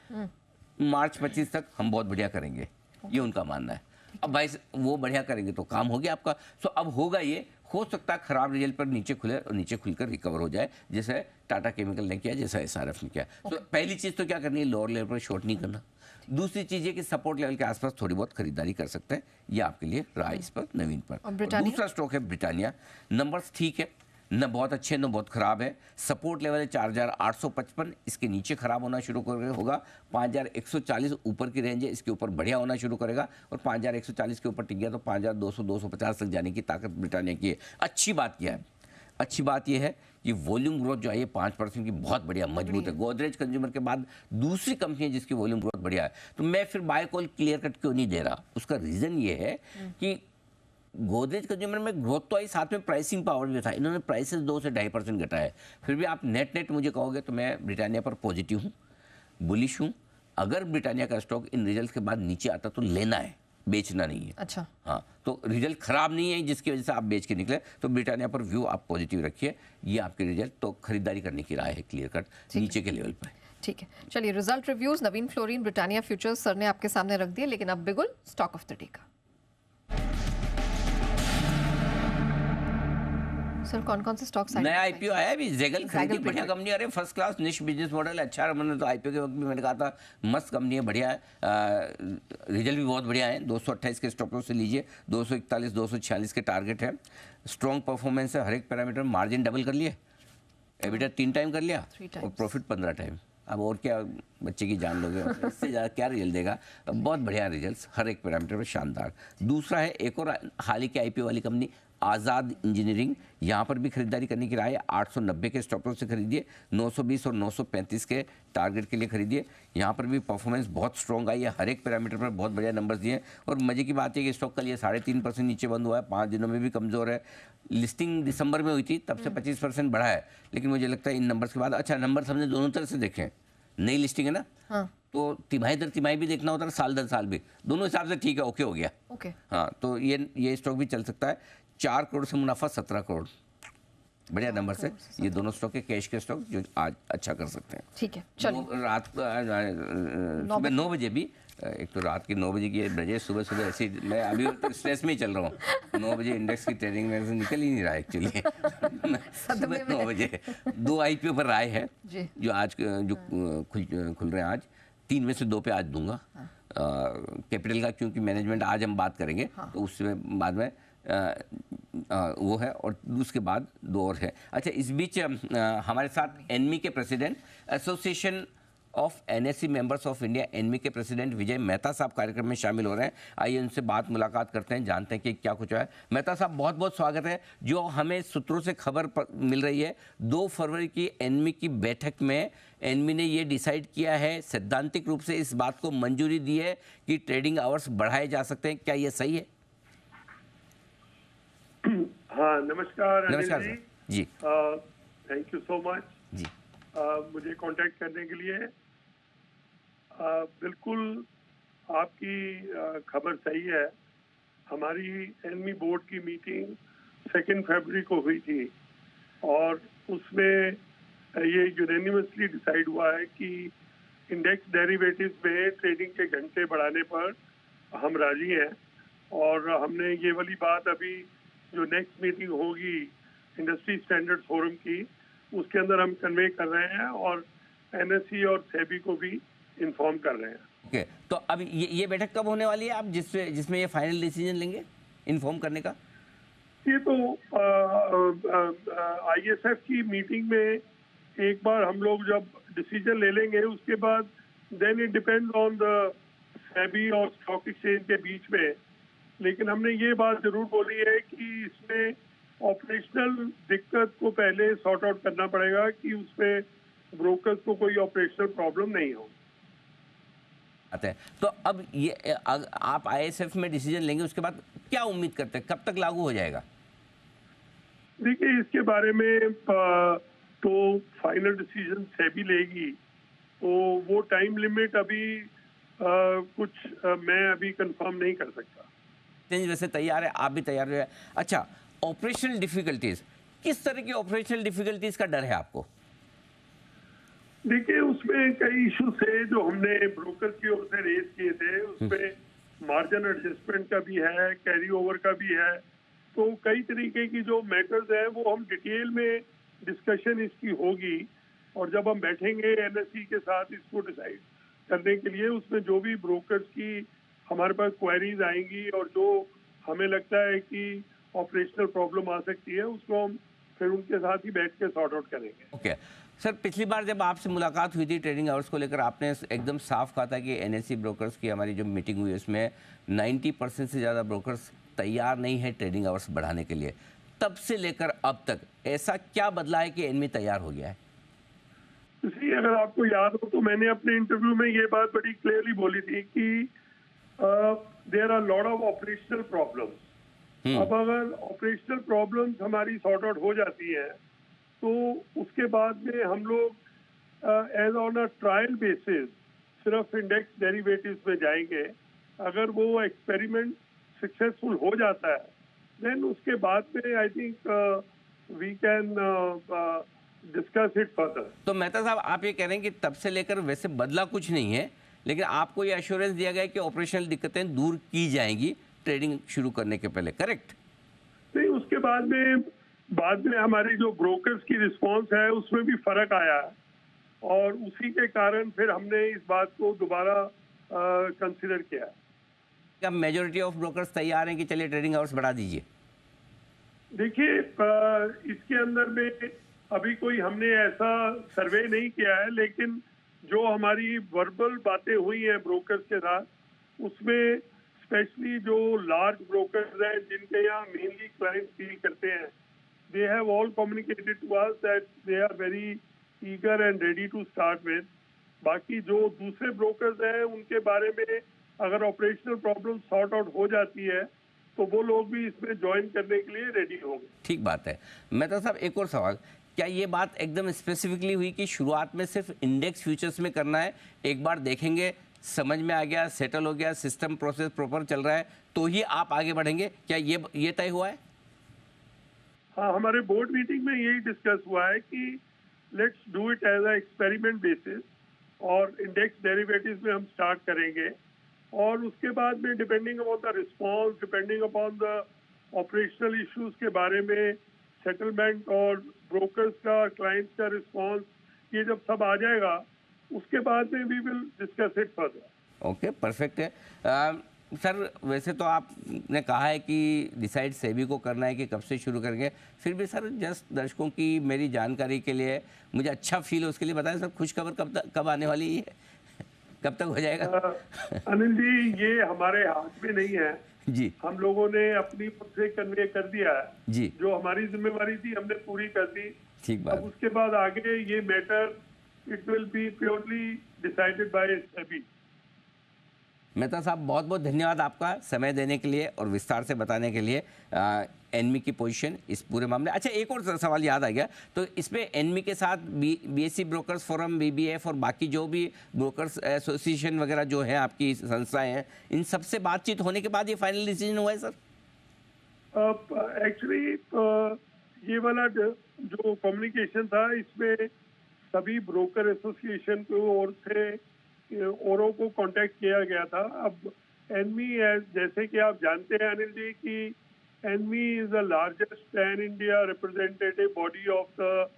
[SPEAKER 1] मार्च 25 तक हम बहुत बढ़िया करेंगे, ये उनका मानना है। अब भाई वो बढ़िया करेंगे तो काम हो गया आपका। सो अब होगा ये, हो सकता है खराब रिजल्ट पर नीचे खुले और नीचे खुलकर रिकवर हो जाए, जैसे टाटा केमिकल ने किया, जैसा SRF ने किया। तो पहली चीज़ तो क्या करनी है, लोअर लेवल पर शॉर्ट नहीं करना। दूसरी चीज़ है कि सपोर्ट लेवल के आसपास थोड़ी बहुत खरीदारी कर सकते हैं, ये आपके लिए रहा इस पर नवीन पर। दूसरा स्टॉक है ब्रिटानिया। नंबर्स ठीक है, न बहुत अच्छे न बहुत ख़राब है। सपोर्ट लेवल है 4855, इसके नीचे ख़राब होना शुरू होगा। 5140 ऊपर की रेंज है, इसके ऊपर बढ़िया होना शुरू करेगा, और 5140 के ऊपर टिक गया तो 5200-250 तक जाने की ताकत ब्रिटानिया की है। अच्छी बात क्या है, अच्छी बात यह है कि वॉल्यूम ग्रोथ जो है 5% की बहुत बढ़िया मजबूत है। गोदरेज कंज्यूमर के बाद दूसरी कंपनी है जिसकी वॉल्यूम ग्रोथ बढ़िया है। तो मैं फिर बाय कॉल क्लियर कट क्यों नहीं दे रहा, उसका रीज़न ये है कि गोदरेज कंज्यूमर में ग्रोथ तो आई, साथ में प्राइसिंग पावर भी था। इन्होंने प्राइसेस 2 से 2.5% घटाया है। फिर भी आप नेट मुझे कहोगे तो मैं ब्रिटानिया पर पॉजिटिव हूँ, बुलिश हूँ। अगर ब्रिटानिया का स्टॉक इन रिजल्ट के बाद नीचे आता तो लेना है, बेचना नहीं है।
[SPEAKER 2] अच्छा,
[SPEAKER 1] हाँ, तो रिजल्ट खराब नहीं है जिसकी वजह से आप बेच के निकले, तो ब्रिटानिया पर व्यू आप पॉजिटिव रखिए। ये आपके रिजल्ट तो खरीदारी करने की राय है क्लियर कट नीचे के लेवल पर।
[SPEAKER 2] ठीक है, चलिए रिजल्ट रिव्यूज नवीन फ्लोरिन ब्रिटानिया फ्यूचर्स सर ने आपके सामने रख दिए, लेकिन अब बिगुल स्टॉक ऑफ द डे का। सर कौन कौन से स्टॉक्स आए?
[SPEAKER 1] नया IPO आया भी, जेगल खरीदी, बढ़िया कंपनी, अरे फर्स्ट क्लास निश बिजनेस मॉडल है, अच्छा। मैंने तो IPO के वक्त भी मैंने कहा था मस्त कंपनी है, बढ़िया है, रिजल्ट भी बहुत बढ़िया है। 228 के स्टॉप लॉस से लीजिए, 241 246 के टारगेट है। स्ट्रॉन्ग परफॉर्मेंस है, हर एक पैरामीटर। मार्जिन डबल कर लिए, एबिटा 3 टाइम कर लिया, और प्रॉफिट 15 टाइम। अब और क्या बच्चे की जान लोगे, इससे ज़्यादा क्या रिजल्ट देगा। बहुत बढ़िया रिजल्ट, हर एक पैरामीटर पर शानदार। दूसरा है एक और हाल ही के IPO वाली कंपनी आज़ाद इंजीनियरिंग, यहाँ पर भी खरीदारी करने की राय है। 890 के स्टॉप लॉस से खरीदिए, 920 और 935 के टारगेट के लिए खरीदिए। यहाँ पर भी परफॉर्मेंस बहुत स्ट्रॉन्ग आई है, हर एक पैरामीटर पर बहुत बढ़िया नंबर्स दिए हैं। और मजे की बात है कि स्टॉक कल ये 3.5% नीचे बंद हुआ है, 5 दिनों में भी कमज़ोर है। लिस्टिंग दिसंबर में हुई थी, तब से 25% बढ़ा है, लेकिन मुझे लगता है इन नंबर्स के बाद, अच्छा नंबर्स हमने दोनों तरह से देखें, नई लिस्टिंग है ना, तो तिमाही दर तिमाही भी देखना होता है, साल दर साल भी, दोनों हिसाब से ठीक है, ओके हो गया। हाँ, तो ये स्टॉक भी चल सकता है। 4 करोड़ से मुनाफा 17 करोड़, बढ़िया नंबर से ये दोनों स्टॉक है, कैश के स्टॉक जो आज अच्छा कर सकते हैं।
[SPEAKER 2] ठीक है, चलिए
[SPEAKER 1] रात सुबह 9 बजे भी, एक तो रात के 9 बजे की बजे, सुबह ऐसे मैं अभी तो स्ट्रेस में ही चल रहा हूँ। 9 बजे इंडेक्स की ट्रेडिंग में से निकल ही नहीं रहा एक्चुअली। सुबह 9 बजे 2 IPO पर राय है जो आज जो खुल रहे हैं, आज 3 में से 2 पे आज दूंगा। कैपिटल का क्योंकि मैनेजमेंट आज हम बात करेंगे, तो उससे बाद में वो है, और उसके बाद 2 और है। अच्छा, इस बीच हमारे साथ एनमी के president, association of NSE members of India, ANMI के प्रेसिडेंट विजय मेहता साहब कार्यक्रम में शामिल हो रहे हैं। आइए उनसे मुलाकात करते हैं, जानते हैं कि क्या कुछ है। मेहता साहब, बहुत बहुत स्वागत है। जो हमें सूत्रों से खबर मिल रही है, 2 फरवरी की एनमी की बैठक में एनमी ने ये डिसाइड किया है, सैद्धांतिक रूप से इस बात को मंजूरी दी है कि ट्रेडिंग आवर्स बढ़ाए जा सकते हैं। क्या ये सही है?
[SPEAKER 5] हाँ, नमस्कार
[SPEAKER 1] सर जी,
[SPEAKER 5] थैंक यू सो मच
[SPEAKER 1] जी
[SPEAKER 5] मुझे कांटेक्ट करने के लिए। बिल्कुल आपकी खबर सही है। हमारी एनमी बोर्ड की मीटिंग 2 फरवरी को हुई थी, और उसमें ये यूनानिमसली डिसाइड हुआ है कि इंडेक्स डेरिवेटिव्स में ट्रेडिंग के घंटे बढ़ाने पर हम राजी हैं। और हमने ये वाली बात अभी जो नेक्स्ट मीटिंग होगी इंडस्ट्री स्टैंडर्ड फोरम की, उसके अंदर हम कन्वे कर रहे हैं, और NSE और सेबी को भी इन्फॉर्म कर रहे हैं।
[SPEAKER 1] ओके, तो अब ये बैठक कब होने वाली है आप जिसमें ये फाइनल डिसीजन लेंगे इन्फॉर्म करने का?
[SPEAKER 5] ये तो ISF की मीटिंग में एक बार हम लोग जब डिसीजन ले लेंगे, उसके बाद then it depends on the SEBI और स्टॉक एक्सचेंज के बीच में, लेकिन हमने ये बात जरूर बोली है कि इसमें ऑपरेशनल दिक्कत को पहले सॉर्ट आउट करना पड़ेगा कि उसमें ब्रोकर्स को कोई ऑपरेशनल प्रॉब्लम नहीं हो।
[SPEAKER 1] आते हैं तो अब ये आप आईएसएफ में डिसीजन लेंगे, उसके बाद क्या उम्मीद करते हैं, कब तक लागू हो जाएगा?
[SPEAKER 5] देखिए, इसके बारे में तो फाइनल डिसीजन सेबी लेगी, तो वो टाइम लिमिट अभी मैं अभी कंफर्म नहीं कर सकता।
[SPEAKER 1] वैसे तैयार है, आप भी तैयार है। अच्छा, ऑपरेशनल डिफिकल्टीज, किस तरह की ऑपरेशनल डिफिकल्टीज का डर है आपको?
[SPEAKER 5] देखिए, उसमें कई इश्यूज थे जो हमने ब्रोकर की ओर से रेज किए थे। उसमें मार्जिन एडजस्टमेंट का भी है, कैरी ओवर का भी है, तो कई तरीके की जो मैटर्स है वो हम डिटेल में डिस्कशन इसकी होगी, और जब हम बैठेंगे एनएसई के साथ इसको डिसाइड करने के लिए, उसमें जो भी ब्रोकर्स की हमारे पास क्वेरीज आएंगी और जो हमें लगता है कि ऑपरेशनल प्रॉब्लम आ सकती है, उसको हम फिर उनके साथ ही बैठ के सॉर्ट आउट करेंगे।
[SPEAKER 1] ओके सर, पिछली बार जब आपसे मुलाकात हुई थी ट्रेडिंग आवर्स को लेकर, आपने एकदम साफ कहा था कि एनएसई ब्रोकर्स की हमारी जो मीटिंग हुई उसमें 90% से ज़्यादा ब्रोकर्स तैयार नहीं है ट्रेडिंग आवर्स बढ़ाने के लिए। तब से लेकर अब तक ऐसा क्या बदला है कि एनमी तैयार हो गया है?
[SPEAKER 5] इसलिए अगर आपको याद हो तो मैंने अपने इंटरव्यू में ये बात बड़ी क्लियरली बोली थी कि there are lot of operational problems. अब अगर ऑपरेशनल प्रॉब्लम्स हमारी सॉर्ट आउट हो जाती है तो उसके बाद में हम लोग as on a trial basis सिर्फ इंडेक्स डेरिवेटिव्स में जाएंगे। अगर वो एक्सपेरिमेंट सक्सेसफुल हो जाता है देन उसके बाद में I think we can discuss it further.
[SPEAKER 1] तो मेहता साहब, आप ये कह रहे हैं कि तब से लेकर वैसे बदला कुछ नहीं है, लेकिन आपको ये एश्योरेंस दिया गया है कि ऑपरेशनल दिक्कतें दूर की जाएंगी ट्रेडिंग शुरू करने के पहले, करेक्ट?
[SPEAKER 5] नहीं, उसके बाद में हमारी जो ब्रोकर्स की रिस्पांस है उसमें भी फर्क आया है, और उसी के कारण फिर हमने इस बात को दोबारा कंसिडर किया।
[SPEAKER 1] क्या मेजॉरिटी ऑफ ब्रोकर्स तैयार हैं कि चलिए ट्रेडिंग आवर्स बढ़ा दीजिए?
[SPEAKER 5] देखिए, इसके अंदर में अभी कोई हमने ऐसा सर्वे नहीं किया है, लेकिन जो हमारी वर्बल बातें हुई हैं ब्रोकर्स के साथ, उसमें स्पेशली जो लार्ज ब्रोकर्स हैं जिनके यहाँ मेनली क्लाइंट्स डील करते हैं, they have all communicated to us that they are very eager and ready to start with. बाकी जो दूसरे ब्रोकर्स हैं उनके बारे में अगर ऑपरेशनल प्रॉब्लम सॉर्ट आउट हो जाती है तो वो लोग भी इसमें ज्वाइन करने के लिए रेडी होंगे।
[SPEAKER 1] ठीक बात है। मेहता साहब, एक और सवाल, क्या ये बात एकदम स्पेसिफिकली हुई कि शुरुआत में सिर्फ इंडेक्स फ्यूचर्स में करना है, एक बार देखेंगे समझ में आ गया, सेटल हो गया, सिस्टम प्रोसेस प्रॉपर चल रहा है तो ही आप आगे बढ़ेंगे, क्या ये तय हुआ है?
[SPEAKER 5] हाँ, हमारे बोर्ड मीटिंग में यही डिस्कस हुआ है कि let's do it as a experiment basis, और इंडेक्स डेरिवेटिव्स में हम स्टार्ट करेंगे, और उसके बाद में depending upon the response, depending upon the operational issues के बारे में, सेटलमेंट और ब्रोकर्स का, क्लाइंट्स का रिस्पांस, ये जब सब आ जाएगा उसके बाद में we will discuss it further.
[SPEAKER 1] Okay, perfect है। सर, वैसे तो आपने कहा है कि डिसाइड सेबी को करना है कि कब से शुरू करेंगे, फिर भी सर जस्ट दर्शकों की मेरी जानकारी के लिए, मुझे अच्छा फील हो उसके लिए बताएं सर, खुशखबर कब आने वाली है, कब तक हो जाएगा?
[SPEAKER 5] अनिल जी, ये हमारे हाथ में नहीं है
[SPEAKER 1] जी।
[SPEAKER 5] हम लोगों ने अपनी ओर से कन्वे कर दिया है
[SPEAKER 1] जी, जो
[SPEAKER 5] हमारी जिम्मेवारी थी हमने पूरी कर दी।
[SPEAKER 1] ठीक बात।
[SPEAKER 5] अब उसके बाद आगे ये matter it will be purely decided by SEBI.
[SPEAKER 1] Mehta साहब, बहुत बहुत धन्यवाद आपका समय देने के लिए और विस्तार से बताने के लिए एनमी की पोजीशन इस पूरे मामले। अच्छा, एक और सवाल याद आ गया, तो इसमें एनमी के साथ बीएससी ब्रोकर्स फोरम, बीबीएफ और बाकी जो भी ब्रोकर्स एसोसिएशन वगैरह जो है आपकी संस्थाएं हैं, इन सबसे बातचीत होने के बाद ये फाइनल डिसीजन हुआ है सर?
[SPEAKER 5] एक्चुअली ये वाला जो कम्युनिकेशन था इसमें सभी ब्रोकर एसोसिएशन की ओर से औरों को कांटेक्ट किया गया था। अब एनमी, जैसे कि आप जानते हैं अनिल जी कि ANMI is the largest pan India representative body of the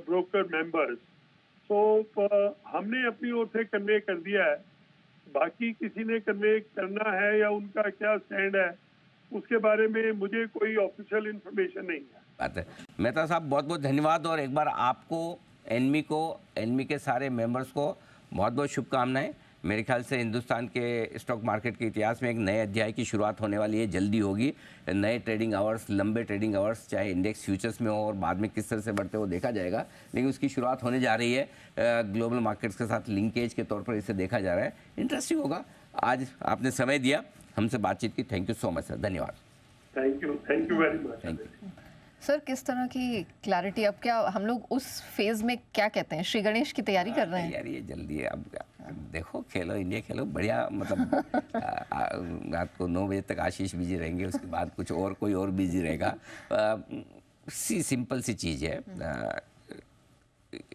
[SPEAKER 5] broker members, तो हमने अपनी ओर से कन्वे कर दिया है। बाकी किसी ने कन्वे करना है या उनका क्या स्टैंड है उसके बारे में मुझे कोई ऑफिशियल इंफॉर्मेशन नहीं है।
[SPEAKER 1] बात है। मेहता साहब, बहुत बहुत धन्यवाद, और एक बार आपको, एनमी को, एनमी के सारे मेंबर्स को बहुत बहुत शुभकामनाएं। मेरे ख्याल से हिंदुस्तान के स्टॉक मार्केट के इतिहास में एक नए अध्याय की शुरुआत होने वाली है, जल्दी होगी। नए ट्रेडिंग आवर्स, लंबे ट्रेडिंग आवर्स, चाहे इंडेक्स फ्यूचर्स में हो और बाद में किस तरह से बढ़ते हो देखा जाएगा, लेकिन उसकी शुरुआत होने जा रही है। ग्लोबल मार्केट्स के साथ लिंकेज के तौर पर इसे देखा जा रहा है। इंटरेस्टिंग होगा। आज आपने समय दिया, हमसे बातचीत की, thank you so much sir, धन्यवाद।
[SPEAKER 5] Thank you very much.
[SPEAKER 1] Thank you
[SPEAKER 2] sir. किस तरह की क्लैरिटी, अब क्या हम लोग उस फेज में क्या कहते हैं, श्री गणेश की तैयारी कर रहे हैं?
[SPEAKER 1] यार ये जल्दी है, अब देखो खेलो इंडिया खेलो बढ़िया, मतलब रात को 9 बजे तक आशीष बिजी रहेंगे, उसके बाद कुछ और कोई और बिजी रहेगा। सिंपल सी चीज़ है।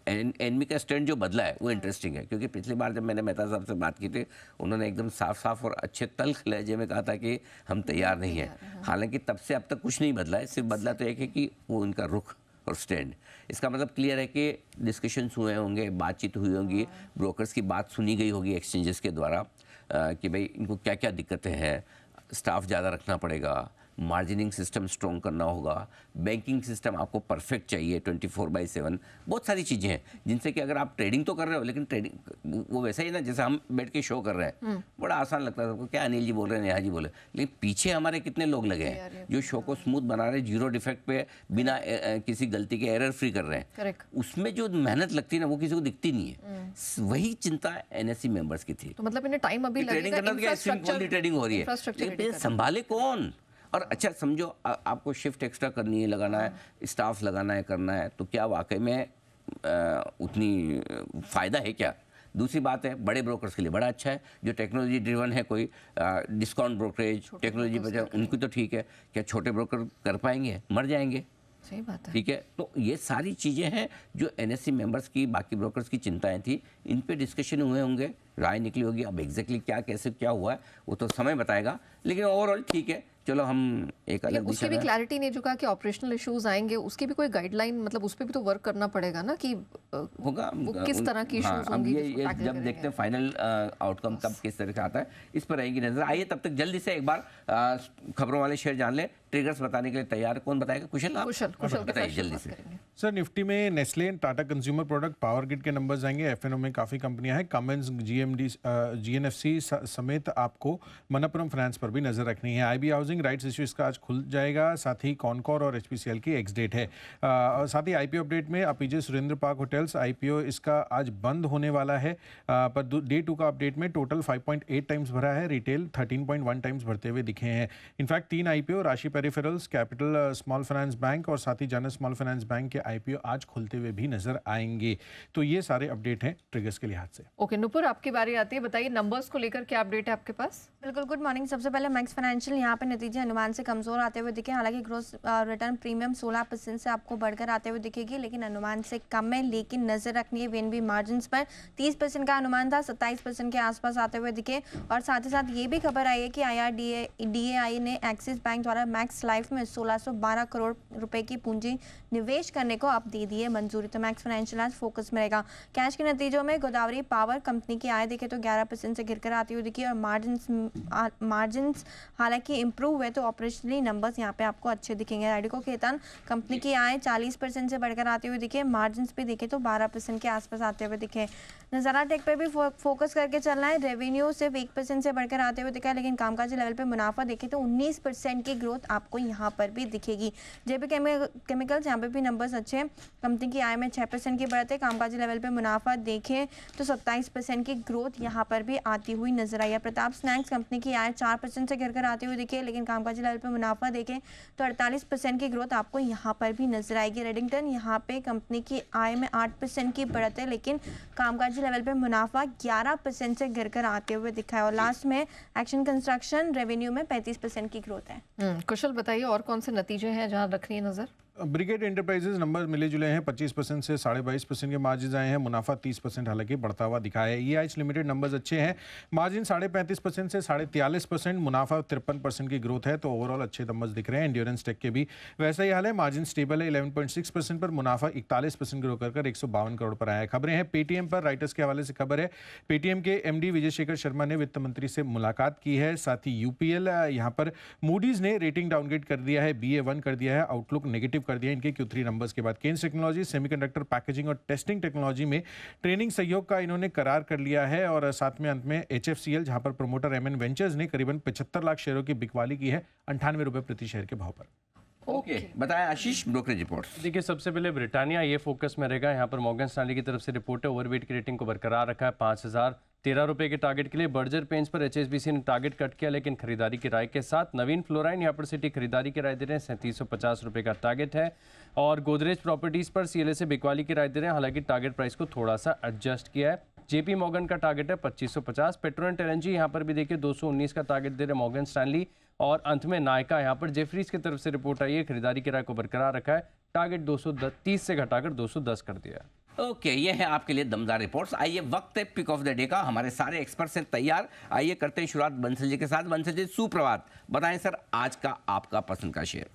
[SPEAKER 1] एनमी का स्टैंड जो बदला है वो इंटरेस्टिंग है, क्योंकि पिछली बार जब मैंने मेहता साहब से बात की थी, उन्होंने एकदम साफ साफ और अच्छे तल्ख लहजे में कहा था कि हम तैयार नहीं हैं। हालांकि तब से अब तक कुछ नहीं बदला है, सिर्फ बदला तो एक है कि वो उनका रुख और स्टैंड। इसका मतलब क्लियर है कि डिस्कशंस हुए होंगे, बातचीत हुई होंगी, ब्रोकर्स की बात सुनी गई होगी एक्सचेंजेस के द्वारा कि भाई इनको क्या क्या दिक्कतें हैं, स्टाफ ज़्यादा रखना पड़ेगा, मार्जिनिंग सिस्टम स्ट्रॉन्ग करना होगा, बैंकिंग सिस्टम आपको परफेक्ट चाहिए 24/7। बहुत सारी चीज़ें हैं जिनसे कि अगर आप ट्रेडिंग तो कर रहे हो, लेकिन ट्रेडिंग वो वैसा ही ना जैसे हम बैठ के शो कर रहे हैं, बड़ा आसान लगता है सबको, क्या अनिल जी बोल रहे हैं, नेहा जी बोले, लेकिन पीछे हमारे कितने लोग लगे हैं जो शो को स्मूथ बना रहे हैं, जीरो डिफेक्ट पे बिना किसी गलती के एरर फ्री कर रहे हैं।
[SPEAKER 2] करेक्ट।
[SPEAKER 1] उसमें जो मेहनत लगती है ना वो किसी को दिखती नहीं है। वही चिंता एनएससी मेंबर्स की थी।
[SPEAKER 2] तो मतलब इन्हें टाइम अभी
[SPEAKER 1] ट्रेडिंग
[SPEAKER 2] लगेगा,
[SPEAKER 1] करना ट्रेडिंग हो रही है, लेकिन संभाले कौन? और अच्छा समझो आपको शिफ्ट एक्स्ट्रा करनी है, लगाना है, स्टाफ लगाना है, करना है, तो क्या वाकई में उतनी फ़ायदा है क्या? दूसरी बात है बड़े ब्रोकर्स के लिए बड़ा अच्छा है, जो टेक्नोलॉजी ड्रिवन है, कोई डिस्काउंट ब्रोकरेज टेक्नोलॉजी पर, उनकी तो ठीक है, क्या छोटे ब्रोकर कर पाएंगे? मर जाएंगे।
[SPEAKER 2] सही बात है।
[SPEAKER 1] ठीक है, तो ये सारी चीज़ें हैं जो एनएससी मेंबर्स की, बाकी ब्रोकर्स की चिंताएं थी, इन पे डिस्कशन हुए होंगे, राय निकली होगी। अब एग्जैक्टली क्या कैसे क्या हुआ है वो तो समय बताएगा, लेकिन ओवरऑल ठीक है। चलो हम एक अलग
[SPEAKER 2] उसकी भी क्लैरिटी नहीं, जो कहा कि ऑपरेशनल इश्यूज आएंगे, उसकी भी कोई गाइडलाइन, मतलब उस पर भी तो वर्क करना पड़ेगा ना कि
[SPEAKER 1] होगा
[SPEAKER 2] वो किस तरह की इश्यूज
[SPEAKER 1] अब
[SPEAKER 2] होंगे,
[SPEAKER 1] ये जब देखते हैं फाइनल आउटकम तब किस तरह का आता है, इस पर रहेगी नजर। आइए तब तक जल्दी से एक बार खबरों वाले शेयर जान ले। ट्रिगर्स बताने के लिए तैयार, कौन बताएगा? कुशल बताइए जल्दी से।
[SPEAKER 6] सर निफ्टी में Nestle, Tata consumer product, power grid के नंबर्स आएंगे। एफएनओ में काफ़ी कंपनियां हैं, कमेंस, जीएमडी, जीएनएफसी समेत आपको मनप्पुरम फाइनेंस पर भी नजर रखनी है। आईबी हाउसिंग राइट्स इश्यू इसका आज खुल जाएगा, साथ ही कॉनकोर और एचपीसीएल की एक्स डेट है। और साथ ही आईपीओ अपडेट में अपीजे सुरेंद्र पार्क होटल्स आईपीओ इसका आज बंद होने वाला है, पर डे 2 का अपडेट में टोटल 5.8 टाइम्स भरा है, रिटेल 13.1 टाइम्स भरते हुए दिखे हैं। इनफैक्ट 3 आईपीओ, राशि peripherals, capital small finance bank और साथ ही जनरल स्मॉल फाइनेंस बैंक के आईपीओ आज खुलते हुए भी नजर आएंगे। तो ये सारे अपडेट हैं ट्रिगर्स के लिहाज से।
[SPEAKER 2] ओके नुपुर, आपकी बारी आती है, बताइए नंबर्स को लेकर क्या अपडेट है आपके पास?
[SPEAKER 7] बिल्कुल, गुड मॉर्निंग। सबसे पहले मैक्स फाइनेंशियल, यहाँ पे नतीजे अनुमान से कमजोर आते हुए दिखे। हालांकि ग्रोस रिटर्न प्रीमियम 16% से आपको बढ़कर आते हुए दिखेगी, लेकिन अनुमान से कम है। लेकिन नजर रखनी है वीएनबी मार्जिन्स पर, 30% का अनुमान था, 27% के आसपास आते हुए दिखे। और साथ ही साथ ये भी खबर आई है कि IRDAI ने एक्सिस बैंक द्वारा मैक्स लाइफ में 1612 करोड़ रुपए की पूंजी निवेश करने को अब दे दी है मंजूरी। तो मैक्स फाइनेंशियल आज फोकस में रहेगा। कैश के नतीजों में गोदावरी पावर कंपनी की आय देखे तो 11% से गिरकर आती हुई दिखी, और मार्जिन्स हालांकि इंप्रूव हुए, तो ऑपरेशनली नंबर्स यहाँ पे आपको अच्छे दिखेंगे। राइडिको खेतान कंपनी की आय 40% से बढ़कर आती हुई दिखे, मार्जिन्स भी देखे तो 12% के आसपास आते हुए दिखे। नजारा टेक पे भी फोकस करके चलना है। रेवेन्यू सिर्फ 1% से बढ़कर आते हुए दिखा है, लेकिन कामकाजी लेवल पे मुनाफा देखे तो 19% की ग्रोथ आपको यहाँ पर भी दिखेगी। जेपी केमिकल्स, यहाँ पे भी नंबर्स अच्छे हैं। कंपनी की आय में 6% की बढ़त है, कामकाजी लेवल पे मुनाफा देखें तो 27% की ग्रोथ यहाँ पर भी आती हुई नजर आई है। प्रताप स्नैक्स कंपनी की आय 4% से गिरकर आती हुई दिखे, लेकिन कामकाजी लेवल पे मुनाफा देखें तो 48% की ग्रोथ आपको यहाँ पर भी नजर आएगी। रेडिंगटन, यहाँ पे कंपनी की आय में 8% की बढ़त है, लेकिन कामकाजी लेवल पे मुनाफा 11% से गिरकर आते हुए दिखा है। और लास्ट में एक्शन कंस्ट्रक्शन, रेवेन्यू में 35% की ग्रोथ है।
[SPEAKER 2] कुशल बताइए और कौन से नतीजे हैं जहां रखनी है नजर?
[SPEAKER 6] ब्रिगेड एंटरप्राइजेज नंबर मिले जुले हैं, 25% से 22.5% के मार्जिन आए हैं, मुनाफा 30% हालांकि बढ़ता हुआ दिखा है। EIH लिमिटेड नंबर्स अच्छे हैं, मार्जिन 35.5% से 43%, मुनाफा 53% की ग्रोथ है, तो ओवरऑल अच्छे नंबर्स दिख रहे हैं। एंड्योरेंस टेक के भी वैसा ही हाल है, मार्जिन स्टेबल है 11.6% पर, मुनाफा 41% ग्रो कर 152 करोड़ पर आया है। खबरें हैं पेटीएम पर, राइटर्स के हवाले से खबर है, पेटीएम के MD विजय शेखर शर्मा ने वित्त मंत्री से मुलाकात की है। साथ ही UPL यहाँ पर मूडीज ने रेटिंग डाउनग्रेड कर दिया है, BA1 कर दिया है, आउटलुक नेगेटिव पॉजिटिव कर दिया इनके Q3 नंबर्स के बाद। केन्स टेक्नोलॉजी सेमीकंडक्टर पैकेजिंग और टेस्टिंग टेक्नोलॉजी में ट्रेनिंग सहयोग का इन्होंने करार कर लिया है। और साथ में अंत में HFCL, जहां पर प्रमोटर MN वेंचर्स ने करीबन 75 लाख शेयरों की बिकवाली की है 98 रुपए प्रति शेयर के भाव पर।
[SPEAKER 1] ओके, बताएं आशीष, ब्रोकरेज रिपोर्ट।
[SPEAKER 8] देखिए, सबसे पहले ब्रिटानिया ये फोकस में रहेगा। यहाँ पर मॉर्गन स्टैनली की तरफ से रिपोर्ट है, ओवरवेट की रेटिंग को बरकरार रखा है 5013 रुपए के टारगेट के लिए। बर्जर पेंट्स पर HSBC ने टारगेट कट किया लेकिन खरीदारी की राय के साथ। नवीन फ्लोराइन यहाँ पर सिटी खरीदारी की राय दे रहे हैं, 3750 रुपए का टारगेट है। और गोदरेज प्रॉपर्टीज पर CLA से बिकवाली की राय दे रहे हैं, हालांकि टारगेट प्राइस को थोड़ा सा एडजस्ट किया है। JP मॉर्गन का टारगेट है 2550। पेट्रोनेट LNG यहाँ पर भी देखिए 219 का टारगेट दे रहे हैं मॉर्गन स्टैनली। और अंत में नायका, यहाँ पर जेफरीज की तरफ से रिपोर्ट आई है, खरीदारी की राय को बरकरार रखा है, टारगेट 230 से घटाकर 210 कर दिया है।
[SPEAKER 1] ओके, ये है आपके लिए दमदार रिपोर्ट्स। आइए, वक्त है पिक ऑफ द डे का। हमारे सारे एक्सपर्ट्स हैं तैयार। आइए करते हैं शुरुआत बंसल जी के साथ। बंसल जी, सुप्रभात, बताएं सर आज का आपका पसंद का शेयर।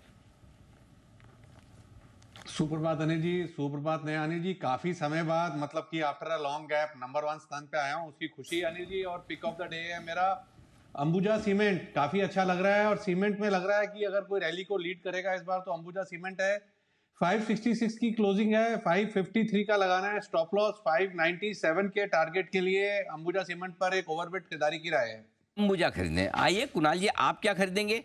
[SPEAKER 9] सुप्रभात अनिल जी, सुप्रभात नया अनिल जी। काफी समय बाद, मतलब कि after a long gap number 1 स्थान पे आया हूँ, उसकी खुशी अनिल जी। और पिक ऑफ द डे है मेरा अंबुजा सीमेंट। काफी अच्छा लग रहा है और सीमेंट में लग रहा है कि अगर कोई रैली को लीड करेगा इस बार तो अंबुजा सीमेंट है। 566 की क्लोजिंग है, 553 का लगाना है स्टॉप लॉस, 597 के टारगेट के लिए अंबुजा सीमेंट पर एक ओवरवेट खरीदारी की राय है।
[SPEAKER 1] अंबुजा खरीदने। आइए कुणाल जी, आप क्या खरीदेंगे?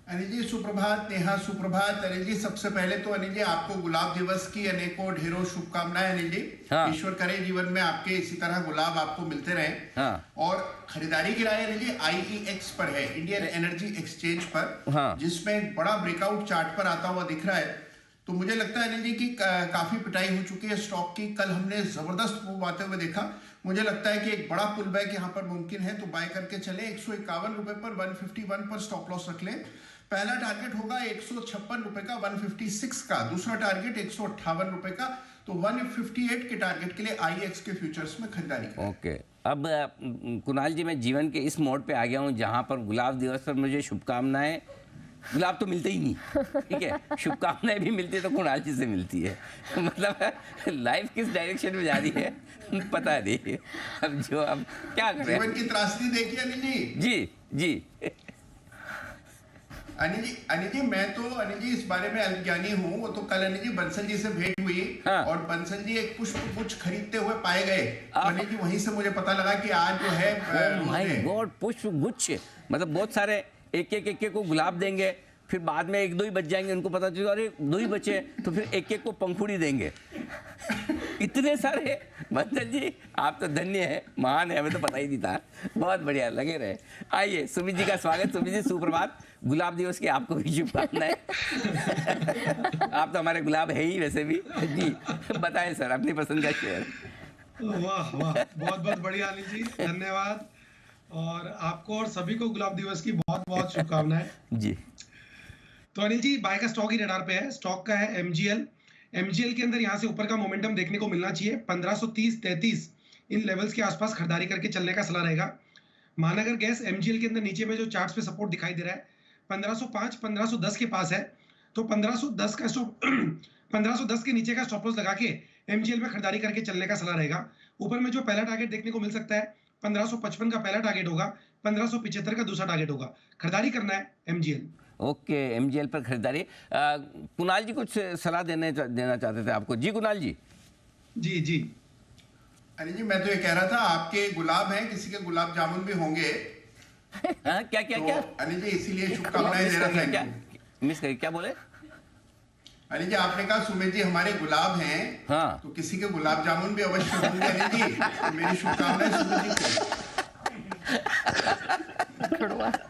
[SPEAKER 10] अनिल जी सुप्रभात, नेहा सुप्रभात। अनिल जी, सबसे पहले तो अनिल जी आपको गुलाब दिवस की अनेकों ढेरों शुभकामनाएं अनिल जी।
[SPEAKER 1] हाँ।
[SPEAKER 10] ईश्वर करे जीवन में आपके इसी तरह गुलाब आपको मिलते रहे।
[SPEAKER 1] हाँ।
[SPEAKER 10] और खरीदारी की राय अनिल जी IEX पर है, इंडियन एनर्जी एक्सचेंज पर।
[SPEAKER 1] हाँ।
[SPEAKER 10] जिसमें एक बड़ा ब्रेकआउट चार्ट पर आता हुआ दिख रहा है। तो मुझे लगता है अनिल जी की काफी पिटाई हो चुकी है स्टॉक की। कल हमने जबरदस्त मूव आते हुए देखा। मुझे लगता है कि एक बड़ा पुल बैक यहाँ पर मुमकिन है, तो बाय करके चले। 151 रुपए पर 151 पर स्टॉप लॉस रख ले। पहला टारगेट होगा 156 रुपए का 156 का, दूसरा टारगेट 158 रुपए का। तो 158 के टारगेट के लिए IEX के फ्यूचर्स में खरीदारी करें।
[SPEAKER 1] ओके, अब कुणाल जी, मैं जीवन के इस मोड पे आ गया हूँ जहाँ पर गुलाब दिवस पर मुझे शुभकामनाएं, गुलाब तो मिलते ही नहीं, ठीक है, शुभकामनाएं भी मिलती है तो कुणाल जी से मिलती है। मतलब लाइफ किस डायरेक्शन में जा रही है पता नहीं। अब जो अब क्या करें,
[SPEAKER 10] जीवन की त्रासदी देखिए अनिल जी।
[SPEAKER 1] जी
[SPEAKER 10] अनिल जी मैं तो अनिल जी इस बारे में अज्ञानी हूँ। वो तो कल अनिल जी बंसल जी से भेंट हुई।
[SPEAKER 1] हाँ।
[SPEAKER 10] और बंसल जी एक पुष्प गुच्छ खरीदते हुए पाए गए। तो अनिल जी वहीं से मुझे पता लगा कि आज जो है
[SPEAKER 1] माय गॉड, पुष्प गुच्छ, मतलब बहुत सारे एक एक को गुलाब देंगे, फिर बाद में 1-2 ही बच जाएंगे, उनको पता चलेगा अरे 2 ही बचे, तो फिर एक को पंखुड़ी देंगे। इतने सारे। बंसल जी आप तो धन्य है, महान है, हमें तो पता ही नहीं था। बहुत बढ़िया, लगे रहे। आइए, सुमित जी का स्वागत। सुमित जी सुप्रभात, गुलाब दिवस की आपको भी शुभकामनाएं। आप तो हमारे गुलाब है ही वैसे भी जी। बताएं सर अपनी पसंद का शेयर।
[SPEAKER 11] वाह वाह, बहुत बहुत बढ़िया अनिल जी, धन्यवाद। और आपको और सभी को गुलाब दिवस की बहुत बहुत शुभकामनाएं
[SPEAKER 1] जी।
[SPEAKER 11] तो अनिल जी, बाय का स्टॉक ही रडार पे है। स्टॉक का है MGL के अंदर यहाँ से ऊपर का मोमेंटम देखने को मिलना चाहिए। 1530-33 इन लेवल्स के आसपास खरीदारी करके चलने का सलाह रहेगा। महानगर गैस MGL के अंदर नीचे में जो चार्ट्स पे सपोर्ट दिखाई दे रहा है 1505-1510 के पास है, तो 1510 का स्टॉप 1510 के नीचे का स्टॉप लॉस लगा के MGL में खरीदारी करके चलने का सलाह रहेगा। ऊपर में जो पहला टारगेट देखने को मिल सकता है 1555 का पहला टारगेट होगा, 1575 का दूसरा टारगेट होगा। खरीदारी करना है MGL।
[SPEAKER 1] ओके, MGL पर खरीदारी। कुणाल जी कुछ सलाह देना चाहते थे आपको। जी कुणाल जी।
[SPEAKER 11] जी
[SPEAKER 10] अनिल जी मैं तो ये कह रहा था, आपके गुलाब हैं, किसी के गुलाब जामुन भी होंगे।
[SPEAKER 1] हाँ, क्या क्या
[SPEAKER 10] तो
[SPEAKER 1] क्या
[SPEAKER 10] अनिल जी इसीलिए शुभकामनाएं दे रहा था।
[SPEAKER 1] मिस करिए, क्या बोले?
[SPEAKER 10] अनिल जी आपने कहा सुमित जी हमारे गुलाब हैं।
[SPEAKER 1] हाँ।
[SPEAKER 10] तो किसी के गुलाब जामुन भी अवश्य होंगे अनिल जी। तो मेरी शुभकामनाएं सुमित जी को।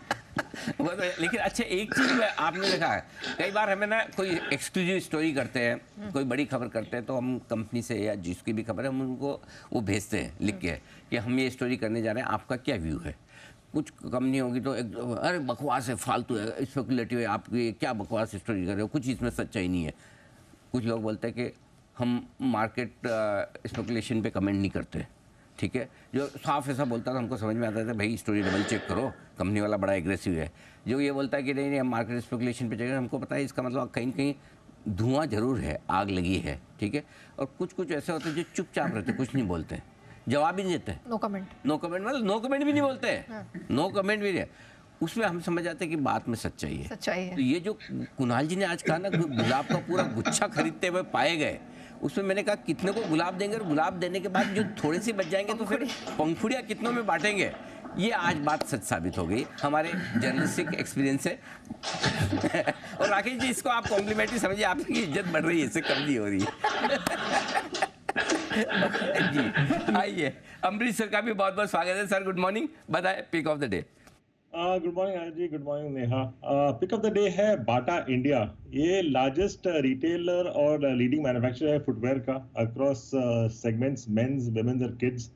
[SPEAKER 1] लेकिन अच्छा, एक चीज आपने देखा है, कई बार हमें ना कोई एक्सक्लूसिव स्टोरी करते हैं, कोई बड़ी खबर करते हैं, तो हम कंपनी से या जिसकी भी खबर है हम उनको वो भेजते हैं लिख के कि हम ये स्टोरी करने जा रहे हैं, आपका क्या व्यू है। कुछ कंपनी होगी तो अरे बकवास है, फालतू है, स्पेकुलेटिव है, आप ये क्या बकवास स्टोरी कर रहे हो, कुछ इसमें सच्चाई नहीं है। कुछ लोग बोलते हैं कि हम मार्केट स्पेकुलेशन पे कमेंट नहीं करते, ठीक है। जो साफ ऐसा बोलता था हमको समझ में आता था भाई स्टोरी डबल चेक करो, कंपनी वाला बड़ा एग्रेसिव है। जो ये बोलता है कि नहीं हम मार्केट स्पेकुलेशन पे चाहिए, हमको पता है इसका मतलब कहीं कहीं धुआं जरूर है, आग लगी है, ठीक है। और कुछ ऐसे होते हैं जो चुपचाप रहते, कुछ नहीं बोलते हैं, जवाब भी नहीं देते।
[SPEAKER 2] नो कमेंट
[SPEAKER 1] मतलब नो कमेंट भी नहीं बोलते हैं, नो कमेंट भी नहीं। उसमें हम समझ जाते हैं कि बात में सच्चाई है।
[SPEAKER 2] सच्चाई है।
[SPEAKER 1] तो ये जो कुणाल जी ने आज कहा ना, गुलाब का पूरा गुच्छा खरीदते हुए पाए गए, उसमें मैंने कहा कितने को गुलाब देंगे और गुलाब देने के बाद जो थोड़े से बच जाएंगे तो फिर पंखुड़ियाँ कितनों में बांटेंगे। ये आज बात सच साबित हो गई, हमारे जर्नलिस्टिक एक्सपीरियंस से। और राकेश जी, इसको आप कॉम्प्लीमेंट्री समझिए, आपकी इज्जत बढ़ रही है, इससे कम नहीं हो रही है। जी आइए, अमरीश सर का भी बहुत बहुत स्वागत है। सर गुड मॉर्निंग, बताएं pick of the day.
[SPEAKER 12] Good morning Anand ji, good morning Neha. Pick of the day है बाटा इंडिया। ये लार्जेस्ट रिटेलर और लीडिंग मैन्युफैक्चरर है फुटवेयर का अक्रॉस सेगमेंट्स, मेंस, वुमेन्स और किड्स।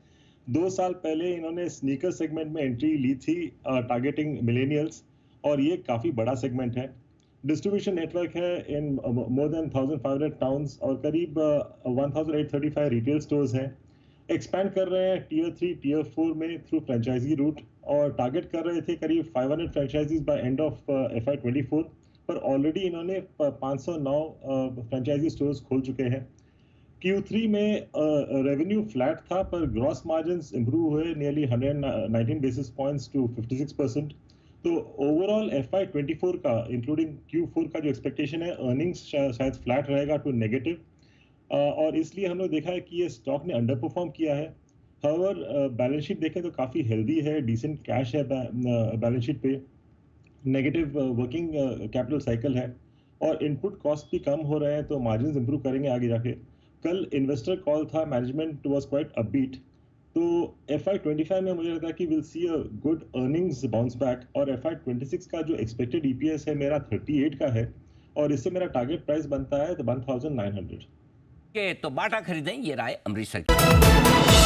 [SPEAKER 12] 2 साल पहले इन्होंने स्नीकर सेगमेंट में एंट्री ली थी, टारगेटिंग मिलेनियल्स, और ये काफ़ी बड़ा सेगमेंट है। डिस्ट्रीब्यूशन नेटवर्क है इन मोर देन 1500 टाउन्स और करीब 1835 रिटेल स्टोर्स हैं। एक्सपैंड कर रहे हैं टीयर 3, टीयर 4 में थ्रू फ्रेंचाइजी रूट, और टारगेट कर रहे थे करीब 500 franchises bye end of FY24, पर ऑलरेडी इन्होंने 509 फ्रेंचाइजी स्टोर्स खोल चुके हैं। Q3 में रेवेन्यू फ्लैट था, पर ग्रॉस मार्जिन्स इंप्रूव हुए नियरली 119 बेसिस पॉइंट्स टू 56%। तो ओवरऑल FY24 का इंक्लूडिंग Q4 का जो एक्सपेक्टेशन है, अर्निंग्स शायद फ्लैट रहेगा टू नेगेटिव, और इसलिए हम लोग देखा है कि ये स्टॉक ने अंडर परफॉर्म किया है। हाउएवर बैलेंस शीट देखें तो काफ़ी हेल्दी है, डिसेंट कैश है बैलेंस शीट पे, नेगेटिव वर्किंग कैपिटल साइकिल है, और इनपुट कॉस्ट भी कम हो रहे हैं, तो मार्जिन इंप्रूव करेंगे आगे जाके। कल इन्वेस्टर कॉल था, मैनेजमेंट वाज क्वाइट अपबीट, तो FY25 में मुझे लगता है कि will see a good earnings bounce back, और FY26 का जो एक्सपेक्टेड EPS है मेरा 38 का है, और इससे मेरा टारगेट प्राइस बनता है 1900।
[SPEAKER 1] तो बाटा खरीदें, ये राय अमरीश सर की।